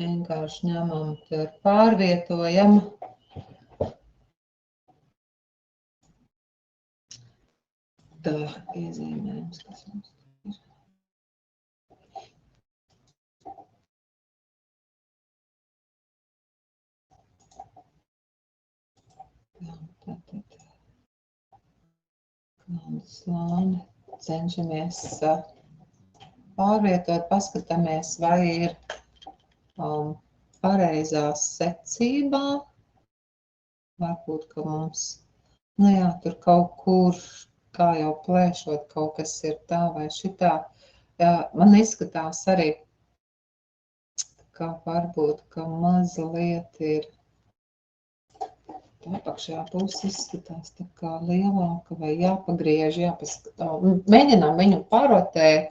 Vienkārši ņemam, tur pārvietojam. Tā iezīmējums, kas mums ir. Tātad slāni cenšamies pārvietot, paskatāmies, vai ir pareizā secībā. Varbūt, ka mums, nu jā, tur kaut kur, kā jau plēšot, kaut kas ir tā vai šitā. Man izskatās arī, ka varbūt, ka mazliet ir tā apakšējā puse izskatās tā kā lielāka vai jāpagriež, mēģinām viņu parotēt.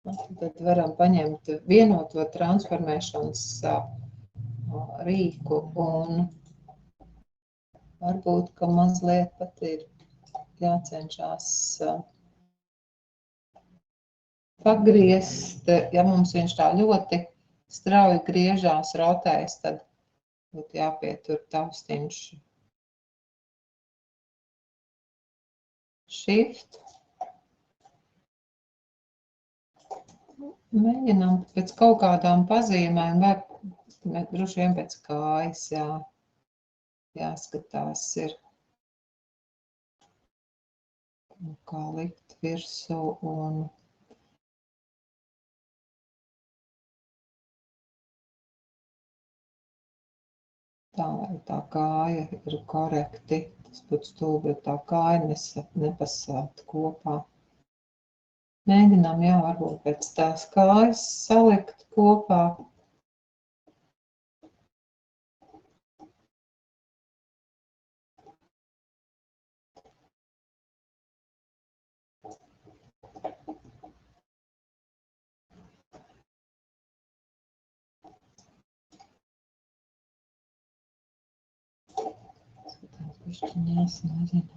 Tad varam paņemt vienoto transformēšanas rīku un varbūt, ka mazliet pat ir jācenšas pagriezt, ja mums viņš tā ļoti strauji griežās, rotēs, tad būtu jāpietur taustiņš Shift. Mēģinām pēc kaut kādām pazīmēm, vai droši vien pēc kājas, jāskatās ir, kā likt virsū un tā, lai tā kāja ir korekti. Tas būtu stulbi, ja tā kāja nepasāt kopā. Mēģinām, varbūt pēc tās kājas salikt kopā. Skatās, bišķiņās, nezinu.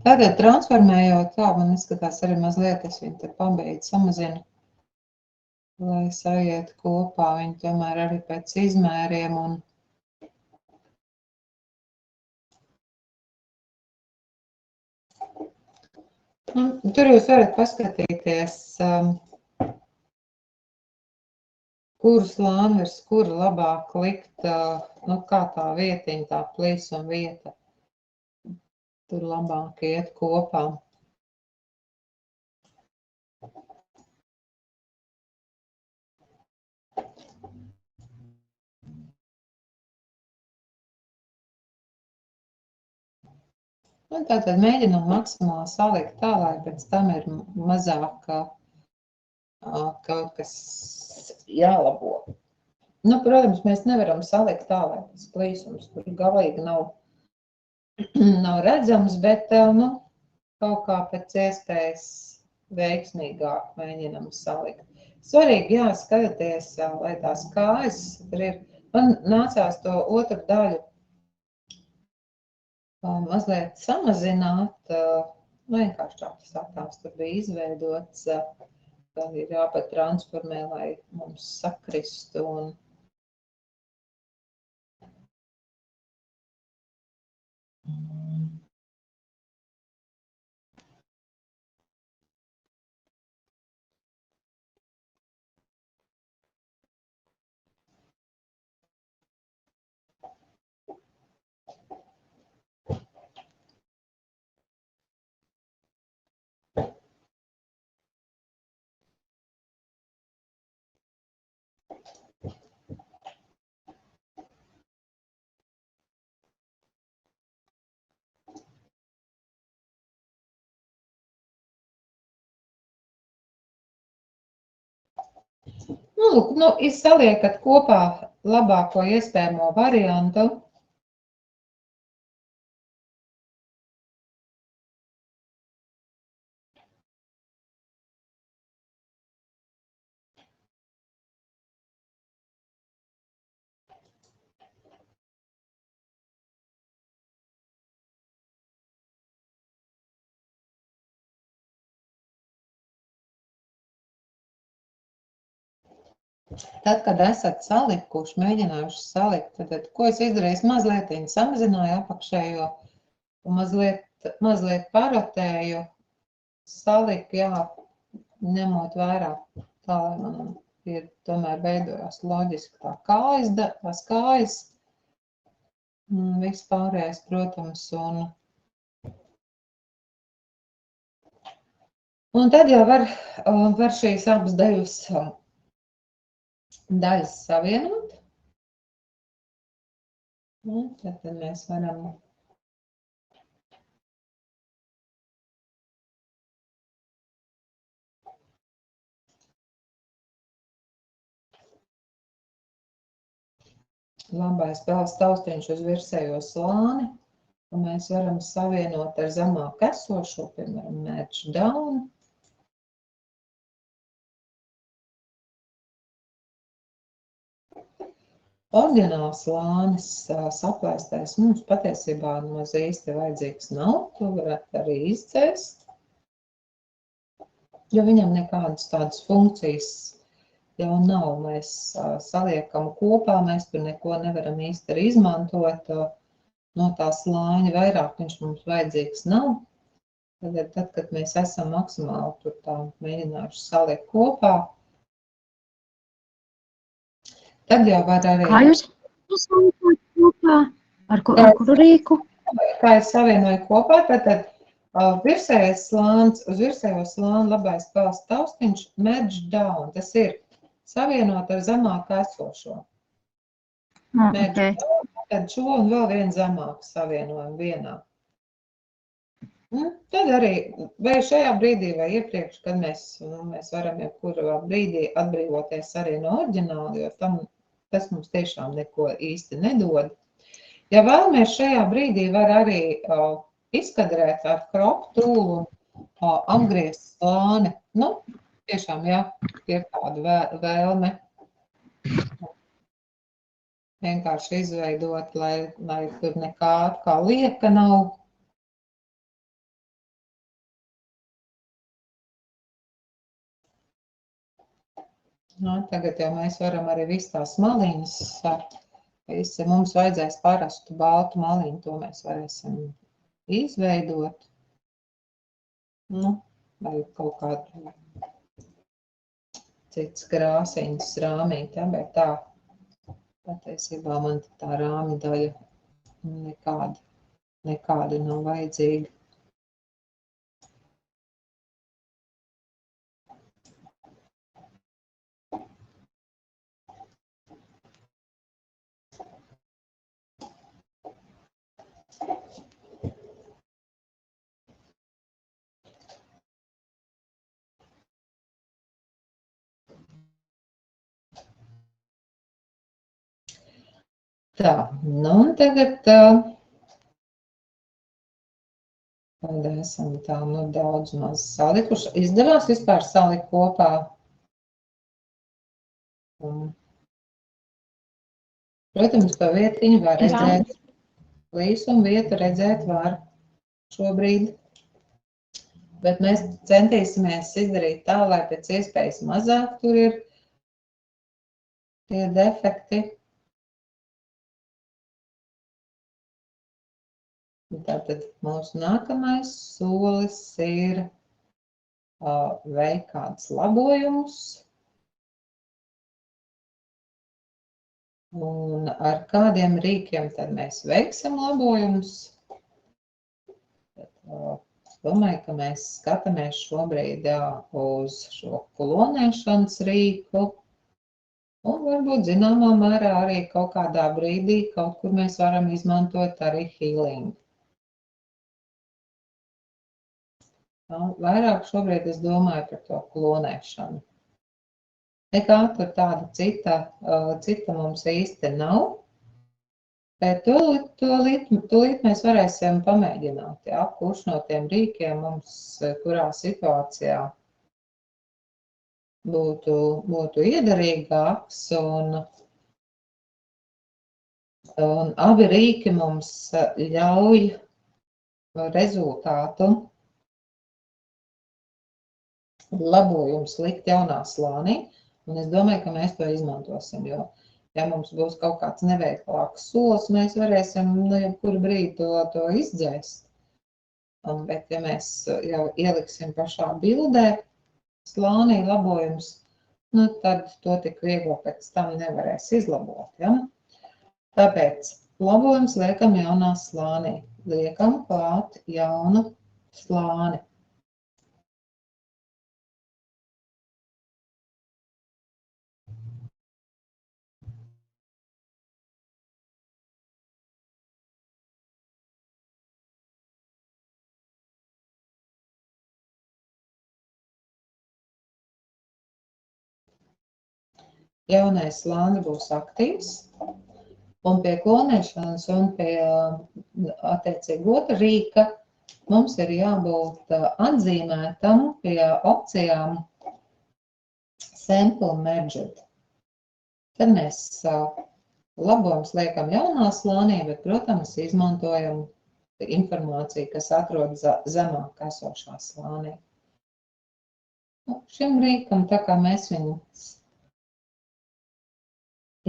Tagad transformējot, man izskatās arī mazliet, es viņu te pabeidzu, samazinu, lai sajiet kopā, viņi tomēr arī pēc izmēriem un tur jūs varat paskatīties, kuru slāni virs kura labāk likt, kā tā vietiņa, tā plīsuma vieta. Tur labāk iet kopā. Un tātad mēģinām maksimāli salikt tā, lai pēc tam ir mazāk kaut kas jālabo. Nu, protams, mēs nevaram salikt tā, lai tas plīsums tur galīgi nav redzams, bet kaut kā pēc iespējas veiksmīgāk mēģinam salikt. Svarīgi, skatāties, lai tās kājas tur ir. Man nācās to otru daļu mazliet samazināt, vienkārši tas attēls tur bija izveidots, tad ir jāpatransformē, lai mums sakristu un saliekat kopā labāko iespējamo variantu. Tad, kad esat salikuši, mēģinājuši salikt, tad ko es izdarīju? Mazliet samazināju apakšējo, mazliet parotēju, saliku, jā, ņemot vērā tā, lai man ir tomēr veidojās loģiski tās kājas, viss pārējais, protams, un tad jau var šīs abas daļas savienot. Un tad mēs varam labais pels taustiņš uz virsējo slāni, un mēs varam savienot ar zemāk esošo, piemēram, match down. Orģināls slānis saplēstais mums patiesībā maz īsti vajadzīgs nav, to varētu arī izcēst, jo viņam nekādas tādas funkcijas jau nav. Mēs saliekam kopā, mēs tur neko nevaram īsti arī izmantot, no tā slāņa vairāk viņš mums vajadzīgs nav. Tad, kad mēs esam maksimāli tur tā mēģinājuši saliekt kopā, tad jau var arī... Kā jūs savienojat kopā? Ar kuru rīku? Kā es savienoju kopā, tad virsējais slāns, uz virsējo slānu labais pels taustiņš match down. Tas ir savienot ar zemāk esošo. Okay. Tad šo un vēl vienu zemāku savienojumu vienā. Tad arī, vai šajā brīdī vai iepriekš, kad mēs varam jebkurā brīdī atbrīvoties arī no oriģināla, jo tas mums tiešām neko īsti nedod. Ja vēlamies šajā brīdī var arī izkadrēt ar crop tool un apgriezt slāni. Tiešām, jā, ir tāda vēlme vienkārši izveidot, lai tur nekā kā lieka nav. Tagad jau mēs varam arī visu tās maliņas, mums vajadzēs parastu baltu maliņu, to mēs varēsim izveidot. Vai kaut kādu cits krāsiņas rāmīt, bet tā patiesībā man tā rāmi daļa nekāda nav vajadzīga. Tā, un tagad esam tā daudz maz salikuši. Izdevās vispār salikt kopā. Protams, pa vietiņu var redzēt, līsumu vietu redzēt var šobrīd. Bet mēs centīsimies izdarīt tā, lai pēc iespējas mazāk tur ir tie defekti. Tātad mūsu nākamais solis ir veikt kādus labojumus. Un ar kādiem rīkiem tad mēs veiksim labojumus? Es domāju, ka mēs skatāmies šobrīd uz šo klonēšanas rīku. Un varbūt zināmā mērā arī kaut kādā brīdī kaut kur mēs varam izmantot arī healing. Vairāk šobrīd es domāju par to klonēšanu. Nekā tur tāda cita mums īsti nav, bet tūlīt mēs varēsim pamēģināt, kurš no tiem rīkiem mums kurā situācijā būtu iederīgāks, un abi rīki mums ļauj rezultātu labojums likt jaunā slānī. Un es domāju, ka mēs to izmantosim, jo, ja mums būs kaut kāds neveiklāks solis, mēs varēsim jebkuru brīdi to izdzēst. Bet, ja mēs jau ieliksim pašā bildē slānī labojums, tad to tik viegli pēc tam nevarēs izlabot. Ja? Tāpēc labojums liekam jaunā slānī. Liekam klāt jaunu slāni. Jaunais slānis būs aktīvs, un pie klonēšanas un pie attiecīgi otra rīka mums ir jābūt atzīmētam pie opcijām Sample Merged. Tad mēs labojums liekam jaunā slānī, bet, protams, izmantojam informāciju, kas atrodas zemāk esošā slānī. Šim rīkam, tā kā mēs viņu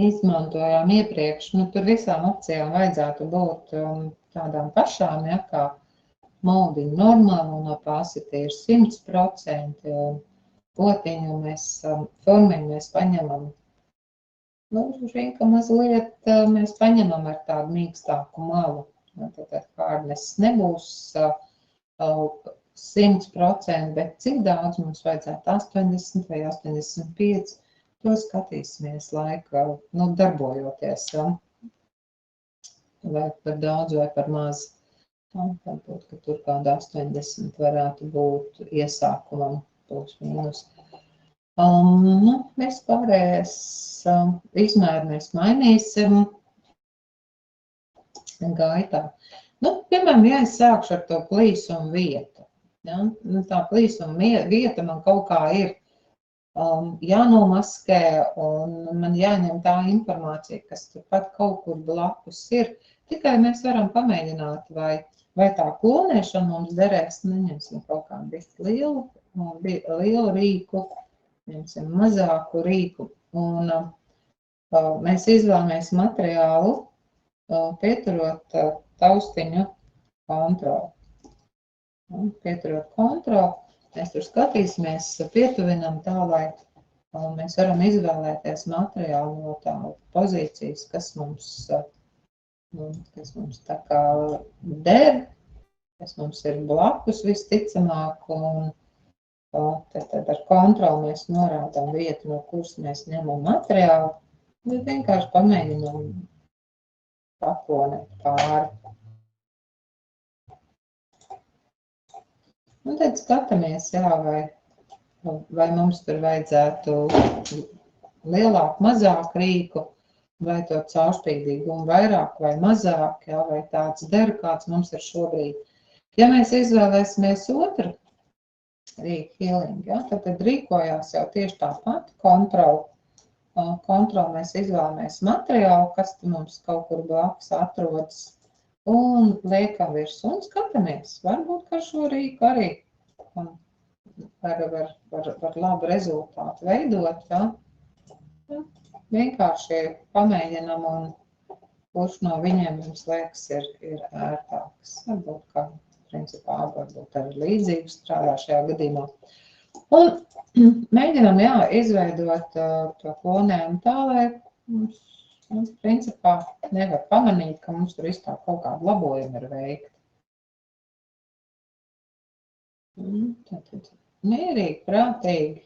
izmantojām iepriekš, tur visām opcijām vajadzētu būt tādām pašām, ja, kā moldiņu normāli un opacity ir 100%, potiņu formiņu mēs paņemam. Rīka mazliet mēs paņemam ar tādu mīkstāku malu. Tad hardness nebūs 100%, bet cik daudz mums vajadzētu 80 vai 85%. To skatīsimies laika, darbojoties, ja? Vai par daudz vai par maz. Varbūt, ka tur kāda 80 varētu būt iesākumam, plus mīnus. Vispārējais izmēru mēs mainīsim gaitā. Piemēram, ja es sākšu ar to plīsumu vietu, ja? Tā plīsuma vieta man kaut kā ir jānomaskē, un man jāņem tā informācija, kas turpat kaut kur blakus ir. Tikai mēs varam pamēģināt, vai tā klonēšana mums derēs. Neņemsim kaut kādu lielu rīku, ņemsim mazāku rīku, un mēs izvēlamies materiālu, pieturot taustiņu kontroli. Pieturot kontroli. Mēs tur skatīsimies, pietuvinam tā, lai mēs varam izvēlēties materiālu no tā pozīcijas, kas mums tā kā der, kas mums ir blakus visticamāk, un tad ar kontroli mēs norādām vietu, no kuras mēs ņemam materiālu, un vienkārši pamēģinām paklonēt pāri. Un tad skatāmies, jā, vai mums tur vajadzētu lielāku, mazāku rīku, vai to caurspīdīgumu vairāk vai mazāk, jā, vai tāds der, kāds mums ir šobrīd. Ja mēs izvēlēsimies otru rīku healing, jā, tad rīkojās jau tieši tāpat kontroli. Kontroli mēs izvēlamies materiālu, kas mums kaut kur blakus atrodas. Un liekam virsū un skatāmies. Varbūt, ka šo rīku arī var labu rezultātu veidot. Ja? Vienkārši pamēģinam, un kurš no viņiem mums liekas ir ērtāks. Varbūt, ka principā varbūt arī līdzīgi strādā šajā gadījumā. Un mēģinam, jā, izveidot to klonējumu tā, lai mums principā nevar pamanīt, ka mums tur iztā kaut kāda labojuma ir veikta. Tad mierīgi, prātīgi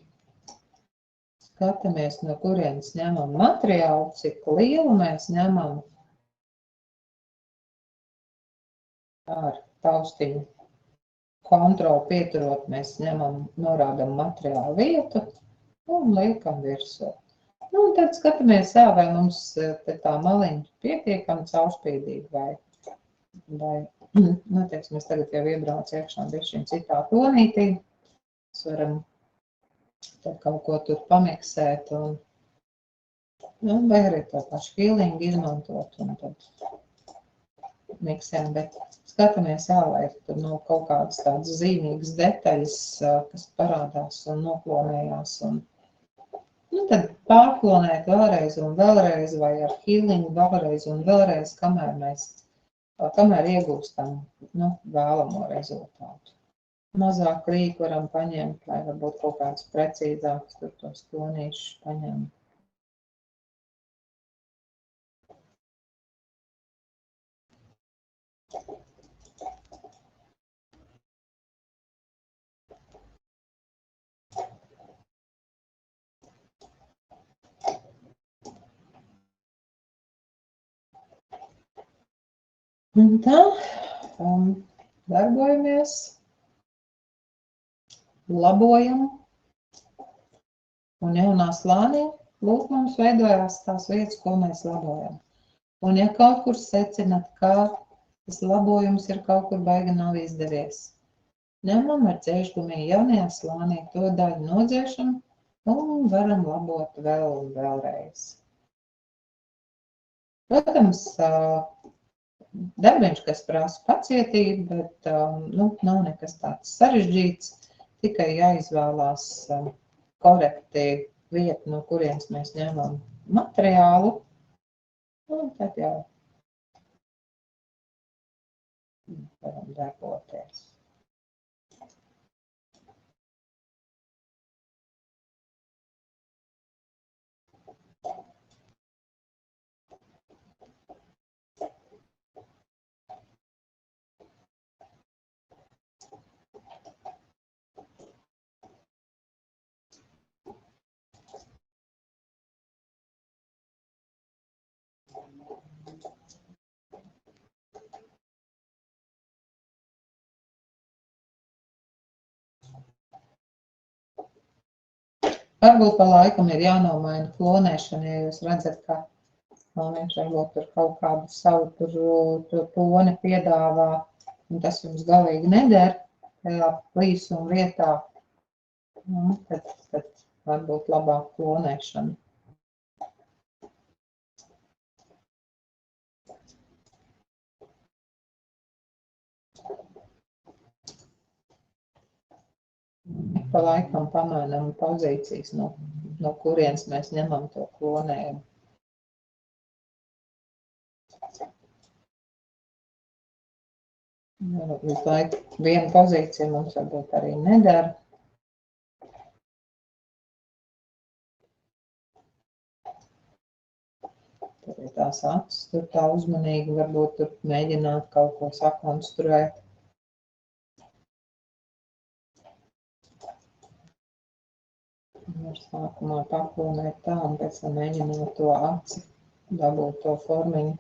skatāmies, no kurienes ņemam materiālu, cik lielu mēs ņemam ar taustiņu kontroli pieturot, mēs norādam materiālu vietu un liekam virsū. Un tad skatāmies, jā, vai mums tā maliņa pietiekami caurspīdīga, vai teiksim, mēs tagad jau iebrauc iekšā bišķiņ citā tonītī. Mēs varam tad kaut ko tur pamiksēt, vai arī to pašu healing izmantot, un tad miksējam, bet skatāmies, jā, lai tur nav kaut kādas tādas zīmīgas detaļas, kas parādās un noklonējās, un tad pārklonēt vēlreiz un vēlreiz, vai ar healingu vēlreiz un vēlreiz, kamēr iegūstam, nu, vēlamo rezultātu. Mazāk rīku varam paņemt, lai varbūt kaut kāds precīzāks tur tos klonīšus paņemt. Un tā, darbojamies, labojam, un jaunā slānī, lūk, mums veidojās tās vietas, ko mēs labojam. Un ja kaut kur secināt, ka tas labojums ir kaut kur baigi nav izdevies, ņemam ar dzēšgumiju jaunajā slānī, to daļu nodzēšam un varam labot vēl un vēlreiz. Protams, darbiņš, kas prasa pacietību, bet nu, nav nekas tāds sarežģīts, tikai jāizvēlās korekti vieta, no kurienes mēs ņemam materiālu, un tad jau varam darboties. Varbūt pa laikam ir jānomaina klonēšana, ja jūs redzat, ka viņš varbūt tur kaut kādu savu tur toni piedāvā, un tas jums galīgi neder tajā plīsuma vietā, tad varbūt labāk klonēšana. Pa laikam pamainām pozīcijas, no kurienes mēs ņemam to klonējumu. Visu laiku viena pozīcija mums varbūt arī nedara. Tur ir tās acis, tur tā uzmanīgi varbūt tur mēģināt kaut ko sakonstruēt. Var sākumā paklonēt tā, un pēc tam mēģināt to aci, dabūt to formiņu.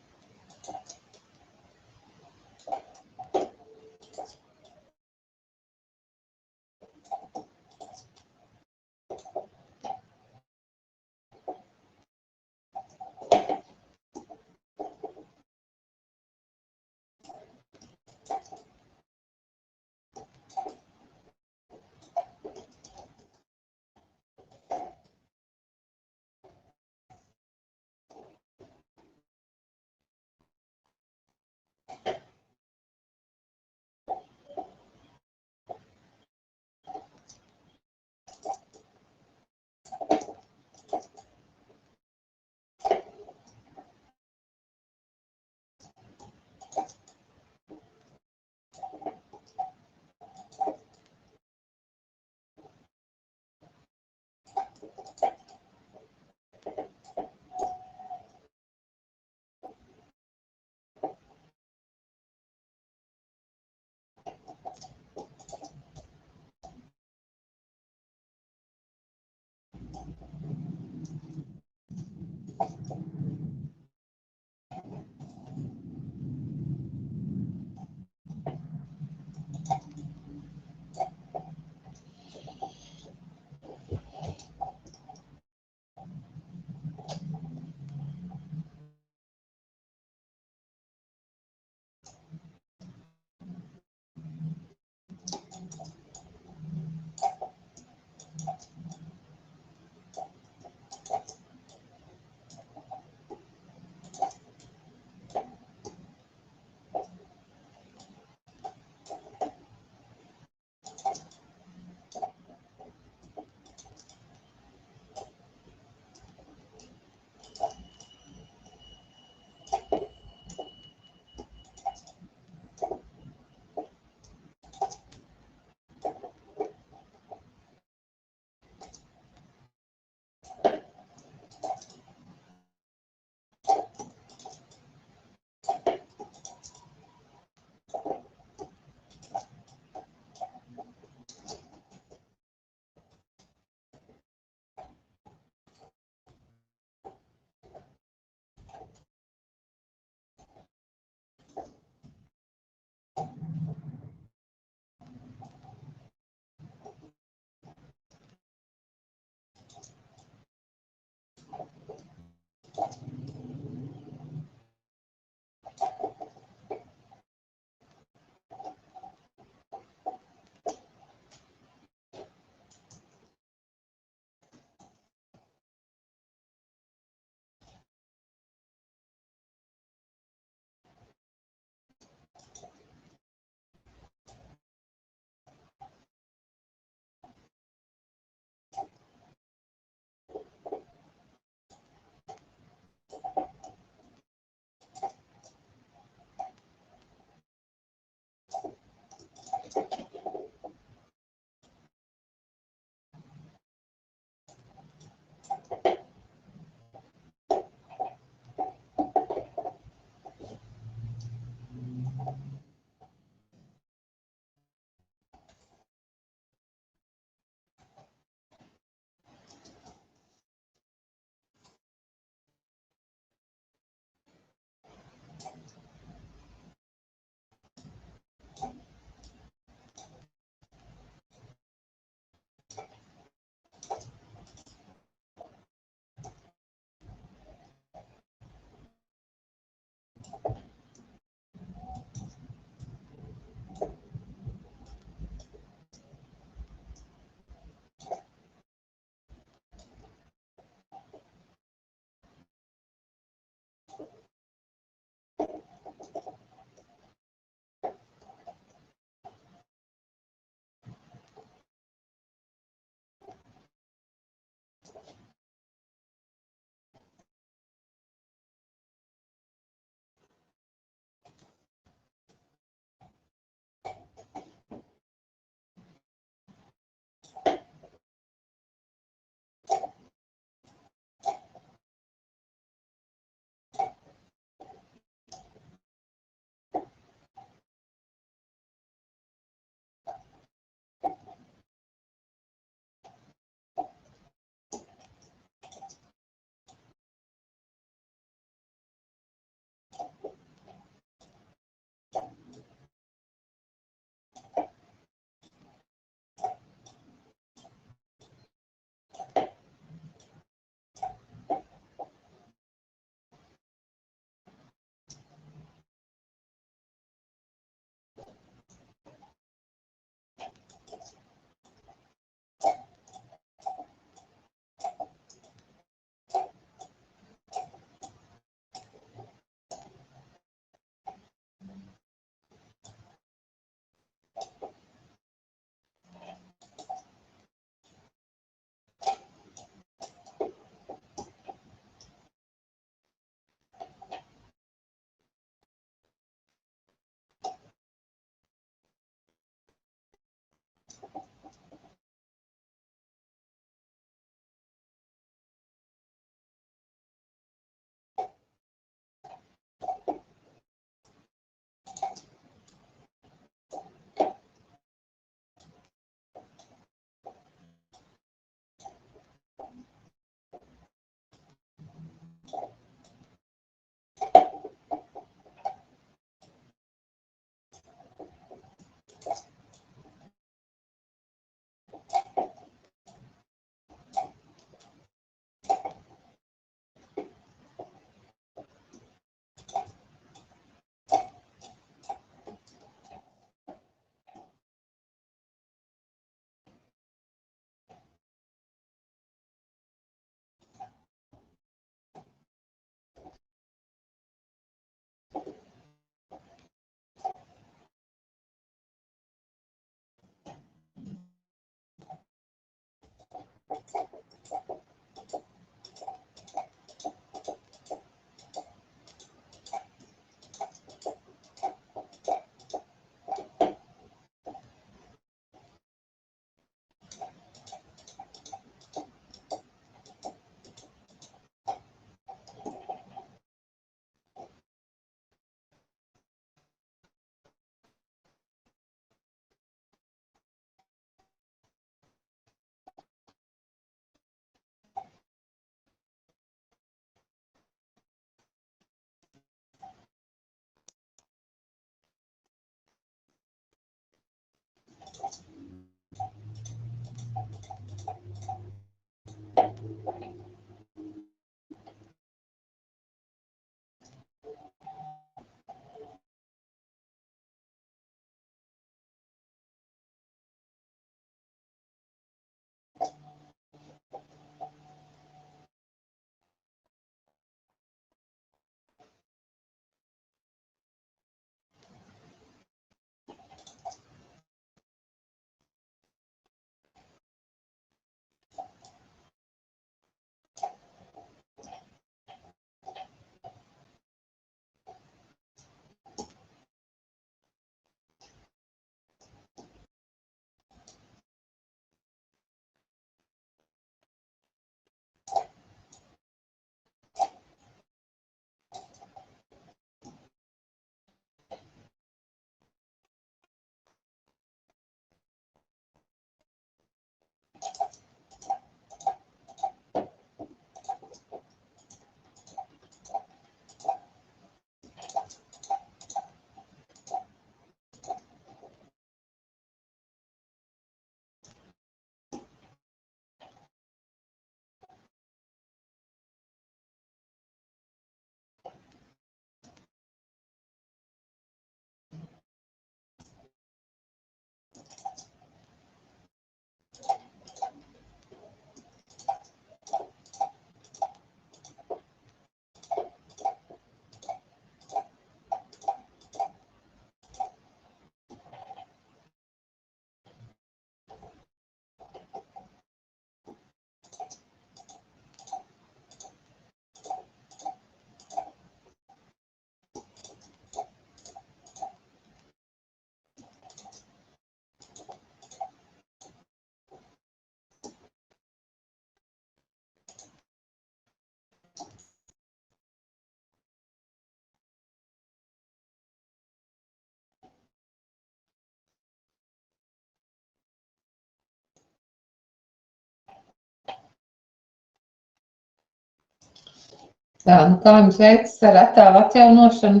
Tā, nu kā jums veicas ar attēlu atjaunošanu?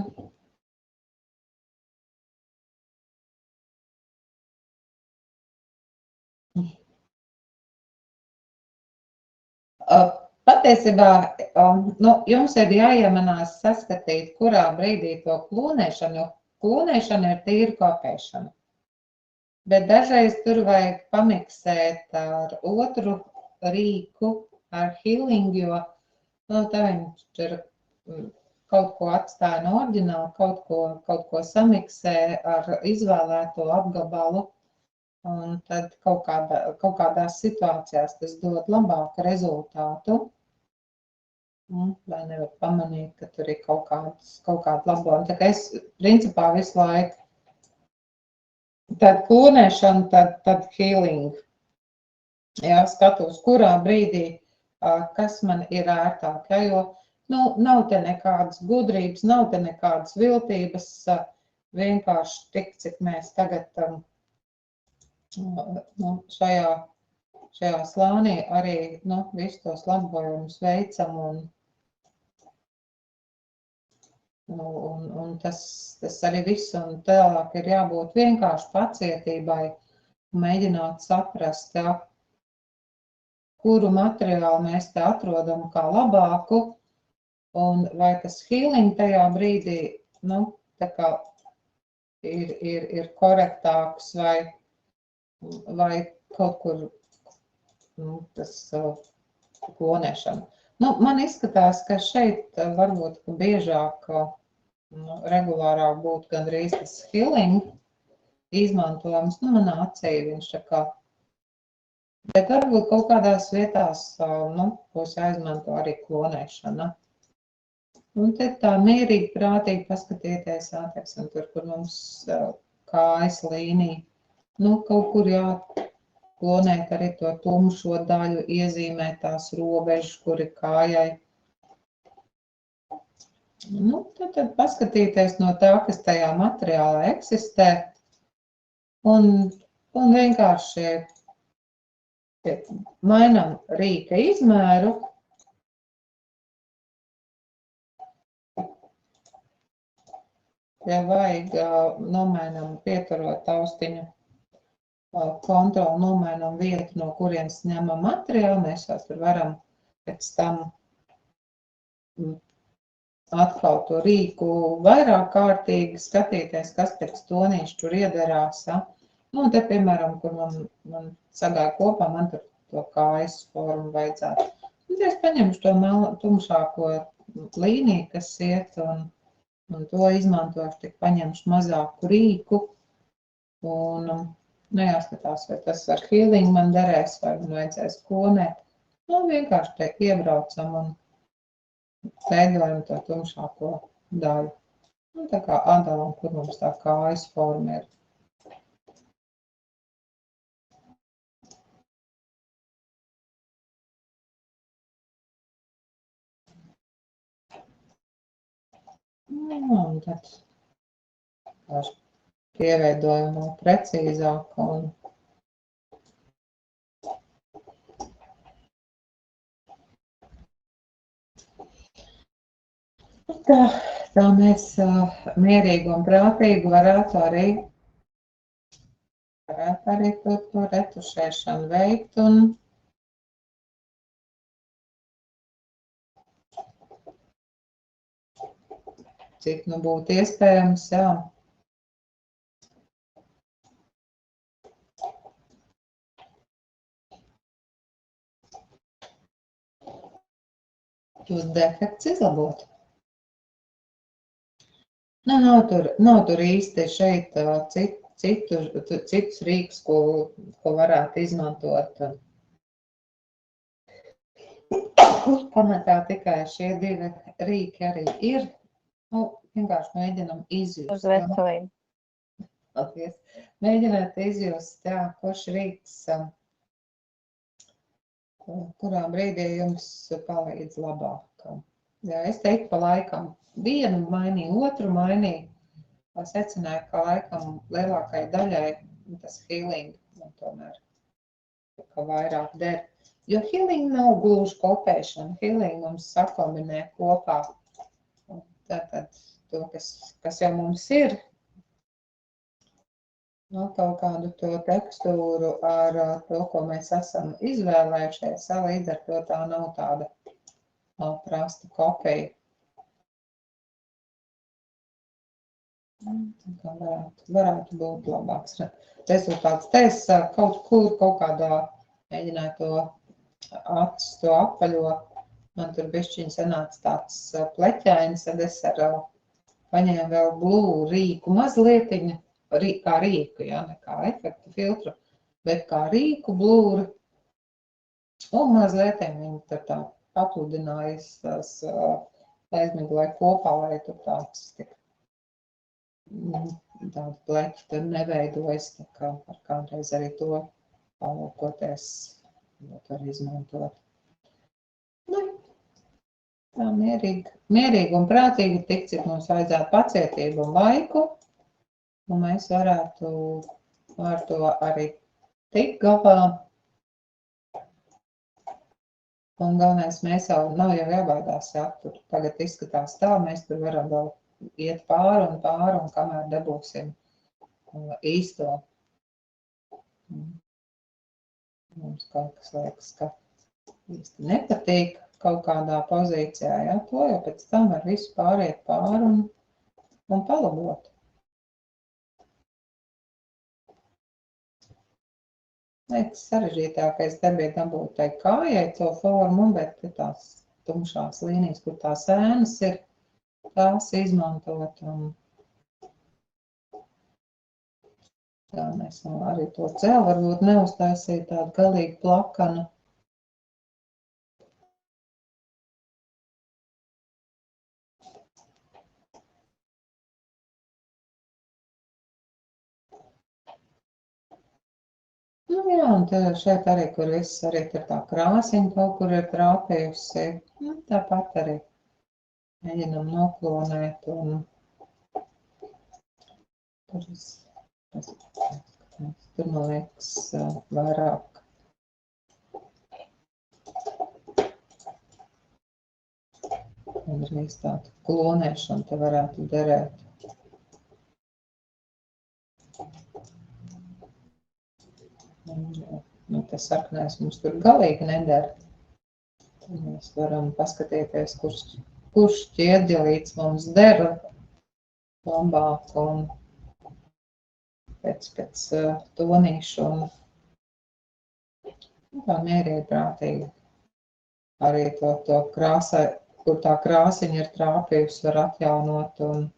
Patiesībā nu, jums ir jāiemanās saskatīt, kurā brīdī to klonēšanu, jo klonēšana ir tīra kopēšana. Bet dažreiz tur vajag pamiksēt ar otru rīku, ar healing, jo nu, tā viņš ir kaut ko atstāja no oriģināla, kaut ko samiksē ar izvēlēto apgabalu. Un tad kaut kādās situācijās tas dod labāku rezultātu. Vai nevar pamanīt, ka tur ir kaut kāda labojuma. Tā kā es principā visu laiku tad klonēšana, tad healing. Jā, skatos, kurā brīdī, kas man ir ērtāk. Jā, jo nu, nav te nekādas gudrības, nav te nekādas viltības. Vienkārši tik, cik mēs tagad nu, šajā slānī arī nu, visu tos labojumus veicam un tas arī viss, un tālāk ir jābūt vienkārši pacietībai, mēģināt saprast, ja, kuru materiālu mēs te atrodam kā labāku, un vai tas healing tajā brīdī, nu, tā kā ir korektāks vai kaut kur nu, tas klonēšana. Nu, man izskatās, ka šeit varbūt biežāk, regulārāk būtu gandrīz tas healing izmantojums. Nu, manā acī viņš tā kā. Bet varbūt kaut kādās vietās, nu, būs jāizmanto arī klonēšana. Un te tā mierīgi, prātīgi paskatieties, teiksim, tur, kur mums kājas līnija. Nu, kaut kur jāklonēt arī to tumšo daļu, iezīmēt tās robežas, kur ir kājai. Nu, tad paskatīties no tā, kas tajā materiālā eksistē, un vienkārši mainām rīka izmēru. Ja vajag, nomainām pieturot taustiņu kontroli, nomainām vietu, no kurienes ņemam materiālu. Mēs tur varam pēc tam atkal to rīku vairāk kārtīgi skatīties, kas pēc tonīšu tur iedarās. Ja? Nu, un te, piemēram, kur man sagāja kopā, man tur to kājas formu vajadzētu. Un es paņemšu to tumšāko līniju, kas iet, un to izmantošu, tik paņemšu mazāku rīku. Un nu, jāskatās, vai tas ar healing man derēs, vai man vajadzēs klonēt. Nu, vienkārši te iebraucam un veidojam to tumšāko daļu. Nu, tā kā atdalam, kur mums tā kājas forma ir. Un tad pieveidojam vēl precīzāk un tā mēs mierīgi un prātīgi varētu arī to retušēšanu veikt un cik nu būtu iespējams, jā. Tos defekts izlabot. Nu, nav tur īsti šeit citus rīkus, ko varētu izmantot. Pamatā tikai šie divi rīki arī ir. Nu, vienkārši mēģinam izjust. Uz veselību. Paldies. Mēģināt izjust, jā, kurš rīks, kurā brīdī jums palīdz labāk. Jā, es teiktu pa laikam. Vienu mainīju, otru mainīju. Secināju, ka laikam lielākai daļai tas healing tomēr vairāk der. Jo healing nav gluži kopēšana. Healing mums sakombinē kopā. Tātad to, kas jau mums ir, kaut kādu to tekstūru ar to, ko mēs esam izvēlējušies, līdz ar to tā nav tāda prasta kopija. Tā kā varētu būt labāks rezultāts. Te es kaut kādā mēģināju to acis, to apaļo. Man tur bišķiņ sanāca tāds pleķains, tad es paņēmu vēl blue rīku mazlietiņu, kā rīku, ja, ne kā efektu filtru, bet kā rīku blūri. Un mazlietiņ viņi tur tā papludinājas, tās aizmigloja kopā, lai tur tāds tik tāda pleķa tur neveidojas, tā kā ar kādreiz arī to palūkoties, var izmantot. Nu, tā mierīgi un prātīgi tik, cik mums vajadzētu pacietību un laiku, un mēs varētu ar to arī tikt galā. Un galvenais, mēs jau nav jau jābaidās, ja tur tagad izskatās tā, mēs tur varam vēl iet pāri un kamēr dabūsim īsto. Mums kaut kas liekas, ka īsti nepatīk kaut kādā pozīcijā, ja, to jau pēc tam var visu pāriet pāri un palabot. Liekas sarežģītākais te bija dabūt tai kājai to formu, bet tās tumšās līnijas, kur tās ēnas ir, tās izmantot. Tā mēs arī to cēlu varbūt neuztaisīt tādu galīgi plakanu. Nu jā, un šeit arī, kur viss arī tur tā krāsiņa kaut kur ir trāpējusi, tāpat arī mēģinam noklonēt un tur man liekas vairāk. Un arī tāda klonēšana te varētu derēt. Nu, tas sarkanais mums tur galīgi nedara. Tad mēs varam paskatīties, kurš ķieģelīts mums dera labāk un pēc tonīšu un tā mierīgi prātīgi. Arī to krāsai, kur tā krāsiņa ir trāpījusi, var atjaunot un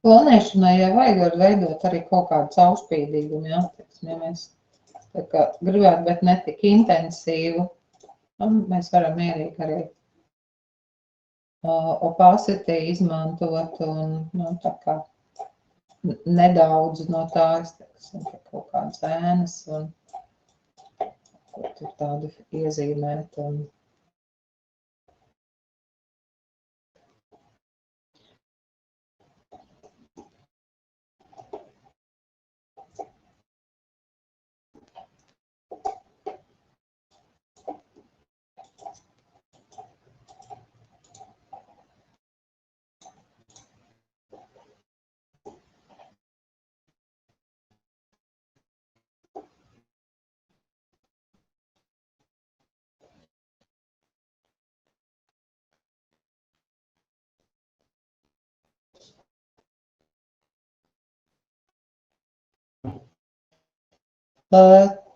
Planēšanai jau vajag veidot arī kaut kādu caurspīdīgumu, jāteiksmi, ja mēs tā kā gribētu, bet ne tik intensīvu. Mēs varam mierīgi arī opacity izmantot un tā kā nedaudz no tā, es teiksim, kaut kādas ēnas un tur tādu iezīmēt un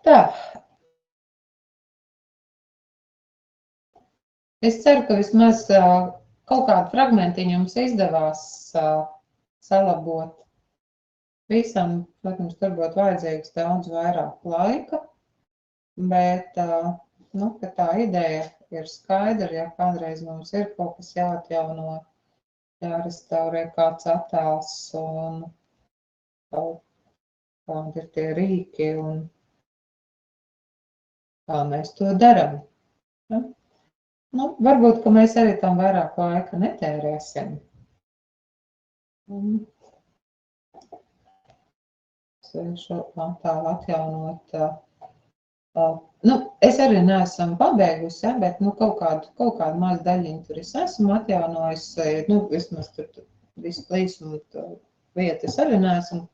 tā. Es ceru, ka vismaz kaut kādu fragmentiņu jums izdevās salabot. Visam, protams, tur būtu vajadzīgs daudz vairāk laika, bet ka tā ideja ir skaidra, ja kādreiz mums ir kaut kas jāatjauno, jārestaurē kāds attēls un kādi ir tie rīki un kā mēs to darām. Ja? Varbūt, ka mēs arī tam vairāk laika netērēsim. Šo attēlu atjaunot. Es arī neesmu pabeigusi, ja, bet kaut kādu mazu daļiņu tur es esmu atjaunojusi. Vismaz tur visu plīsumu vietu es arī neesmu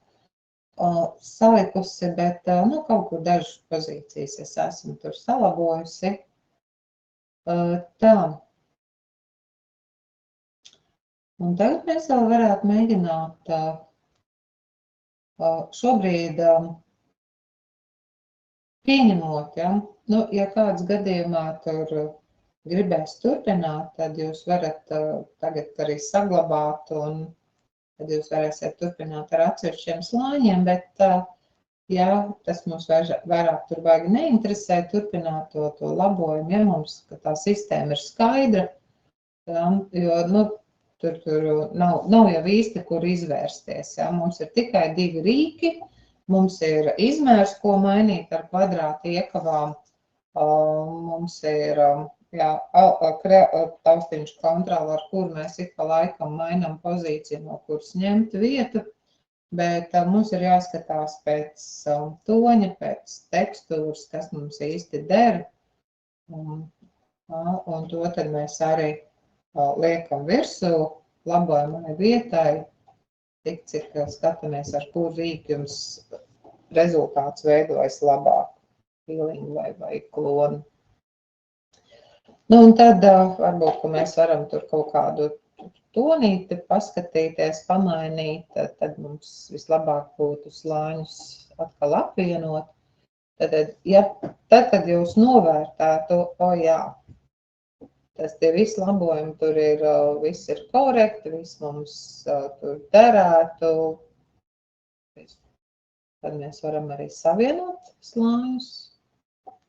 salikusi, bet kaut kur dažas pozīcijas es esmu tur salabojusi. Tā. Un tagad mēs vēl varētu mēģināt šobrīd pieņemot, ja? Ja kāds gadījumā tur gribēs turpināt, tad jūs varat tagad arī saglabāt un tad jūs varēsiet turpināt ar atsevišķiem slāņiem, bet ja tas mums vairāk tur vajag neinteresē, turpināt to labojumu, ja mums, ka tā sistēma ir skaidra, jo, tur nav jau īsti, kur izvērsties. Ja? Mums ir tikai 2 rīki, mums ir izmērs, ko mainīt ar kvadrātu iekavām, mums ir taustiņš kontrola, ar kuru mēs ik pa laikam mainām pozīciju, no kuras ņemt vietu, bet mums ir jāskatās pēc toņa, pēc tekstūras, kas mums īsti der, un to tad mēs arī liekam virsū labojamai vietai, tik cik skatāmies, ar kur rīku jums rezultāts veidojas labāk, pīliņu vai klonu. Un tad varbūt, ka mēs varam tur kaut kādu tonīti paskatīties, pamainīt, tad mums vislabāk būtu slāņus atkal apvienot. Tad, kad jūs novērtētu, jā, tie visi labojumi tur ir, viss ir korekti, viss mums tur derētu. Tad mēs varam arī savienot slāņus.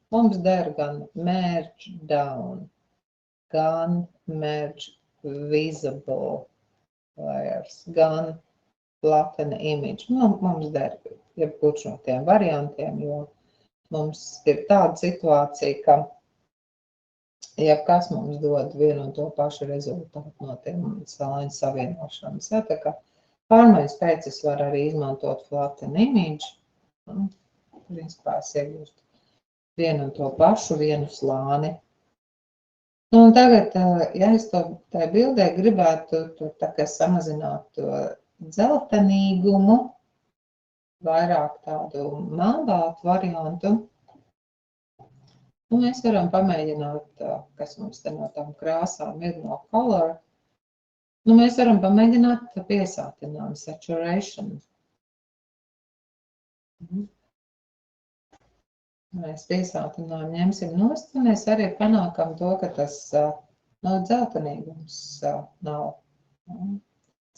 Mums der gan merge down, gan merge visible layers, gan flatten image. Mums der jebkurš no tiem variantiem, jo mums ir tāda situācija, ka jebkas mums dod vienu un to pašu rezultātu no tiem slāņu savienošanas. Ja, tā kā pārmaiņas pēc es varu arī izmantot flatten image. Principā es iegūstu vienu un to pašu, vienu slāni. Un tagad, ja es tai bildē gribētu tā kā samazināt to dzeltenīgumu, vairāk tādu melnātu variantu, mēs varam pamēģināt, kas mums te no tām krāsām ir no color. Mēs varam pamēģināt piesātinājumu, saturation. Mēs piesātinājumu ņemsim nost, un mēs arī panākam to, ka tas dzeltenīgums nav.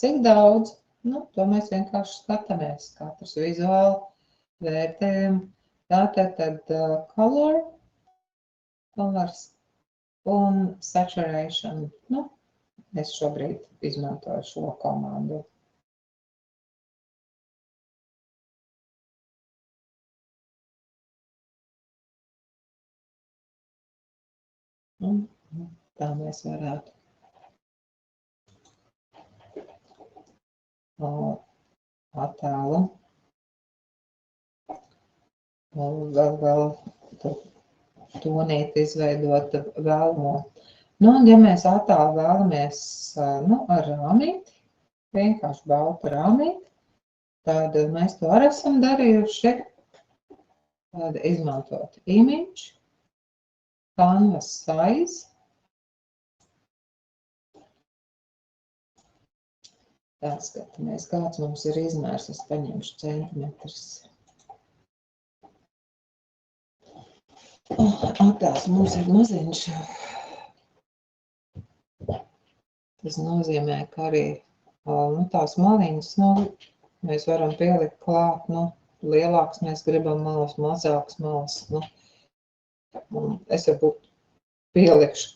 Cik daudz? Nu, to mēs vienkārši skatāmies, katrs vizuāli vērtējam. Tātad colors un saturation. Nu, es šobrīd izmantoju šo komandu. Un tā mēs varētu attēlu. Vēl tonīt izveidot vēlamo. Nu, un ja mēs attēlu vēlamies ar rāmīti, vienkārši baltu rāmīti, tad mēs to arī esam darījuši. Tad izmantot image, canvas size. Tā skatāmies, kāds mums ir izmērs, es paņemšu centimetrus. Attēls mums ir maziņš. Tas nozīmē, ka arī tās maliņas, mēs varam pielikt klāt, lielāks mēs gribam malas, mazāks malas. Es varbūt pielikšu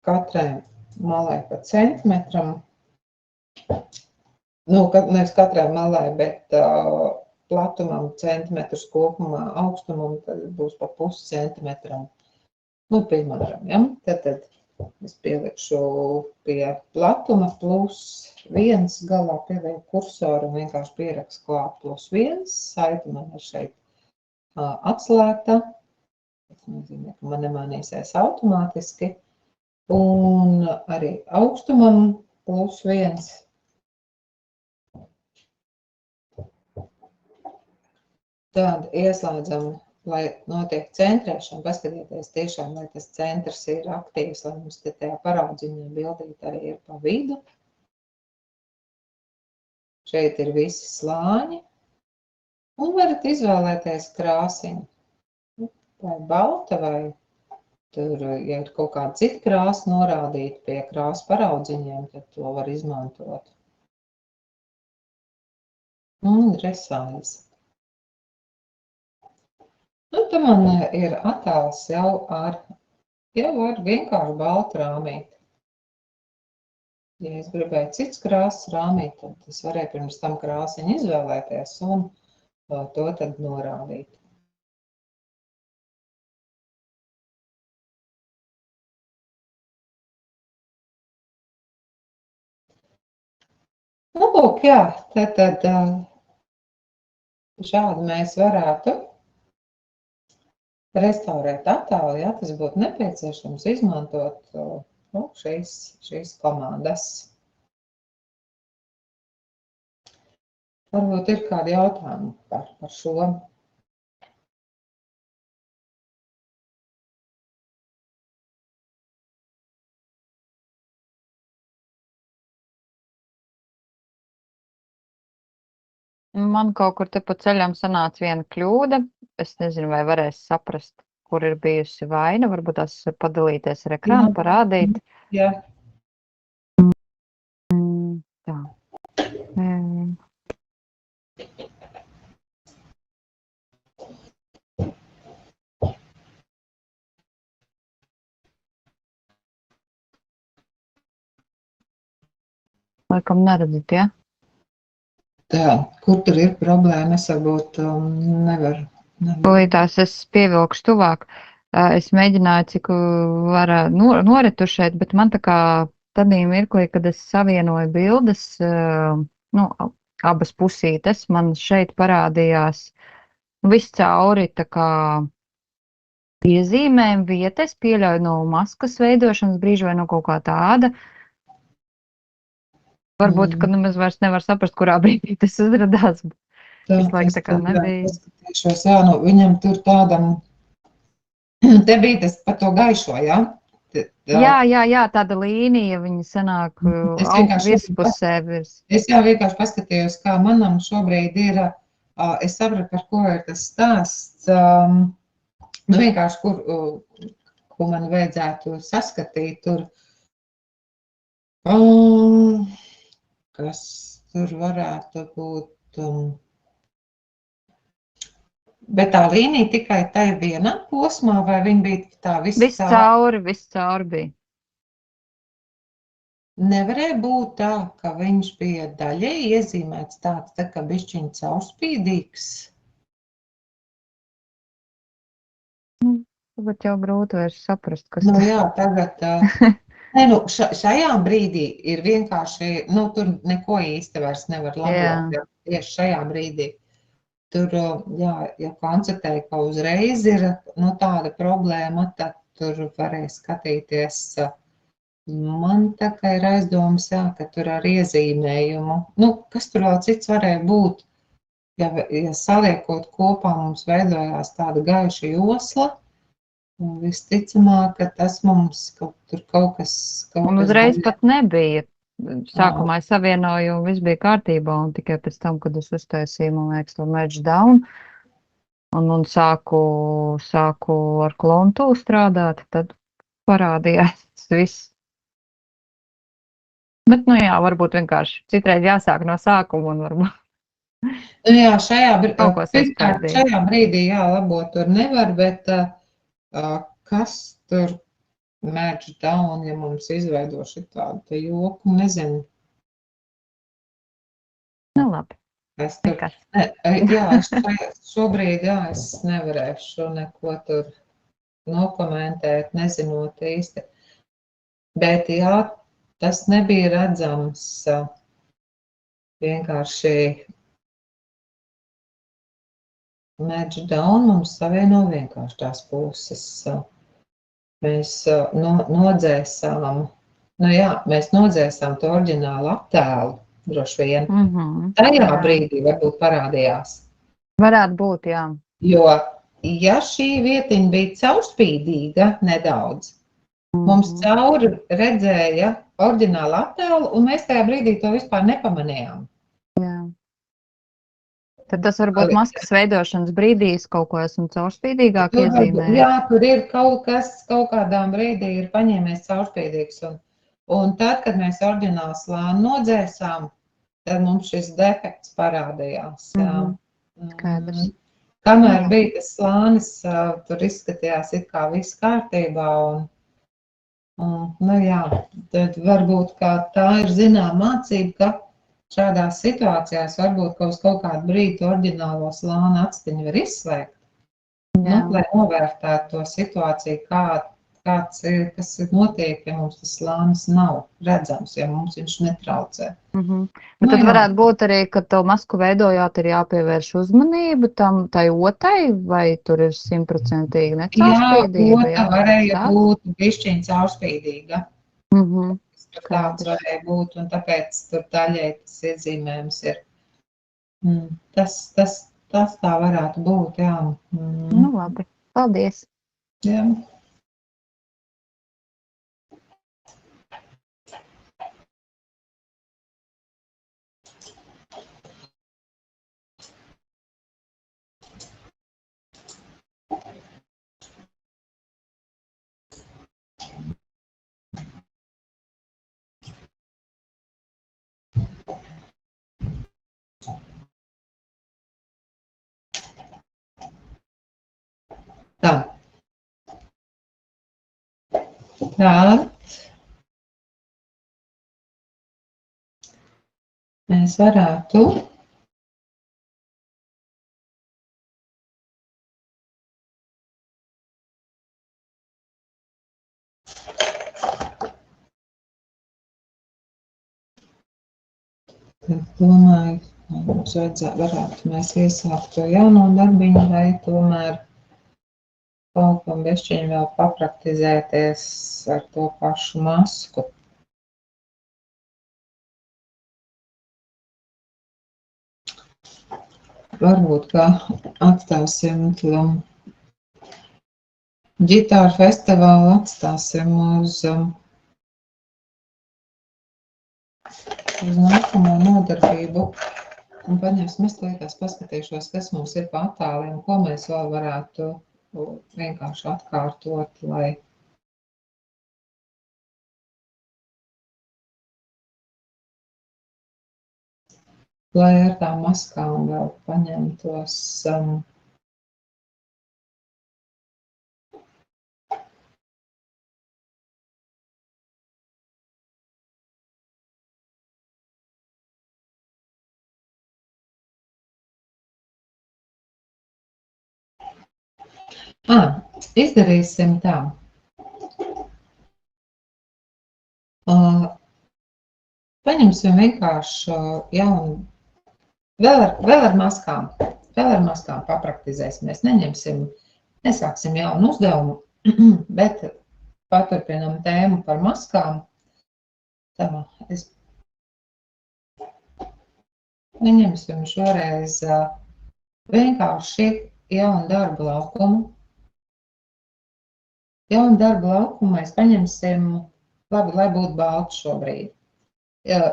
katrai malai pa centimetram. Nevis katrai malai, bet platumam centimetrus kopumā, augstumam tad būs pa pusi centimetram. Piemēram, ja? Tad es pielikšu pie platuma +1 galā pielieku kursoru un vienkārši pierakstu klāt +1. Saita man ir šeit atslēgta. Tas nozīmē, ka man nemainīsies automātiski. Un arī augstumam +1. Tad ieslēdzam, lai notiek centrēšana, paskatieties tiešām, lai tas centrs ir aktīvs, lai mums te tajā paraudziņā bildīt arī ir pa vidu. Šeit ir visi slāņi. Un varat izvēlēties krāsiņu. Vai balta, vai tur, ja ir kaut kāda cita krāsa norādīta pie krāsu paraudziņiem, tad to var izmantot. Un resize. Te man ir attēls jau ar vienkārši baltu rāmīti. Ja es gribēju cits krāsas rāmīt, tad es varēju pirms tam krāsiņu izvēlēties un to tad norādīt. Lūk, jā, tad šādi mēs varētu restaurēt attēlu, ja tas būtu nepieciešams izmantot šīs komandas. Varbūt ir kādi jautājumi par šo. Man kaut kur te pa ceļam sanāca viena kļūda. Es nezinu, vai varēs saprast, kur ir bijusi vaina. Varbūt tās padalīties ar ekrānu, parādīt. Jā. Tā. Laikam neredzat, ja? Tā, kur tur ir problēma, es varbūt nevaru. Tūlītās es pievilkšu tuvāk. Es mēģināju, cik var noretušēt, bet man tā kā tādī mirklī, kad es savienoju bildes, abas pusītes, man šeit parādījās viss cauri tā kā piezīmēm vieta. Es pieļauju no maskas veidošanas brīža vai no kaut kā tāda. Varbūt, ka mēs vairs nevar saprast, kurā brīdī tas uzradās. Visu laiku tā kā nebija. Viņam tur tādam, te bija tas par to gaišo, ja? Jā, tāda līnija, viņa sanāk virspusē. Es jau vienkārši paskatījos, kā manam šobrīd ir, es sapratu, par ko ir tas stāsts, vienkārši, ko man vajadzētu saskatīt tur. Kas tur varētu būt. Bet tā līnija tikai tajā vienā posmā, vai viņa bija tā Viss cauri bija. Nevarēja būt tā, ka viņš bija daļēji iezīmēts tāds, tā kā bišķiņ caurspīdīgs. Tagad jau grūti vairs saprast, kas Nu tas jā, tagad, šajā brīdī ir vienkārši, tur neko īsti vairs nevar labot, ja tieši šajā brīdī. Tur, jā, ja konstatēja, ka uzreiz ir, tāda problēma, tad tur varēja skatīties. Man tā kā ir aizdomas, jā, ka tur ar iezīmējumu, kas tur vēl cits varēja būt, ja saliekot kopā mums veidojās tāda gaiša josla, un visticamāk, ka tas mums kaut kas. Un uzreiz pat nebija. Sākumā es savienoju, un viss bija kārtībā, un tikai pēc tam, kad es uztaisīju, man liekas, to merge down, un sāku ar klontu strādāt, tad parādījās viss. Bet, jā, varbūt vienkārši citreiz jāsāk no sākuma un varbūt. Jā, šajā brīdī, jā, labot tur nevar, bet kas tur merge down, ja mums izveido šitādu te joku, nezinu. Nu, labi. Jā, šobrīd, jā, es nevarēšu neko tur nokomentēt, nezinot īsti. Bet, jā, tas nebija redzams vienkārši merge down mums savieno vienkārši tās puses. Mēs nodzēsām, mēs nodzēsām to oriģinālu attēlu, droši vien. Tajā brīdī varbūt parādījās. Varētu būt, jā. Jo, ja šī vietiņa bija caurspīdīga nedaudz, mums cauri redzēja oriģinālu attēlu, un mēs tajā brīdī to vispār nepamanījām. Jā. Tad tas varbūt maskas veidošanas brīdīs kaut ko esam caurspīdīgāk iezīmējis. Jā, tur ir kaut kas, kaut kādā brīdī ir paņēmies caurspīdīgs. Un tad, kad mēs oriģinālu slāni nodzēsām, tad mums šis defekts parādījās. Skaidrs. Kamēr bija tas slānis, tur izskatījās it kā viss kārtībā. Jā, tad varbūt kā tā ir zinām mācība, ka šādās situācijās varbūt kaut kādu brīdi oriģinālo slāni atstiņu var izslēgt, lai novērtētu to situāciju, kas notiek, ja mums tas slānis nav redzams, ja mums viņš netraucē. Bet tad varētu būt arī, ka to masku veidojāt, ir jāpievērš uzmanību tai otai, vai tur ir 100% necaurspīdīga? Jā, ota varēja būt bišķiņ caurspīdīga. Tāds varēja būt, un tāpēc tur daļai tas iezīmējums ir. Tas tā varētu būt, jā. Nu, labi. Paldies. Jā. Tā. Mēs varētu domāju, mums varētu mēs iesākt to jauno darbiņu, vai tomēr kaut kam bišķiņ vēl papraktizēties ar to pašu masku. Varbūt, ka atstāsim to ģitāru festivālu, atstāsim uz nākamo nodarbību. Un paņemsim, es liekās paskatīšos, kas mums ir pa attēliem, ko mēs vēl varētu vienkārši atkārtot, lai lai ar tām maskām vēl paņemtos. Izdarīsim tā. Paņemsim vienkārši jaunu, vēl ar maskām papraktizēsimies. Nesāksim jaunu uzdevumu, bet paturpinam tēmu par maskām. Tā, paņemsim šoreiz vienkārši jaunu darba laukumu. Jaunu darba laukumu mēs paņemsim, labi, lai būtu balts šobrīd.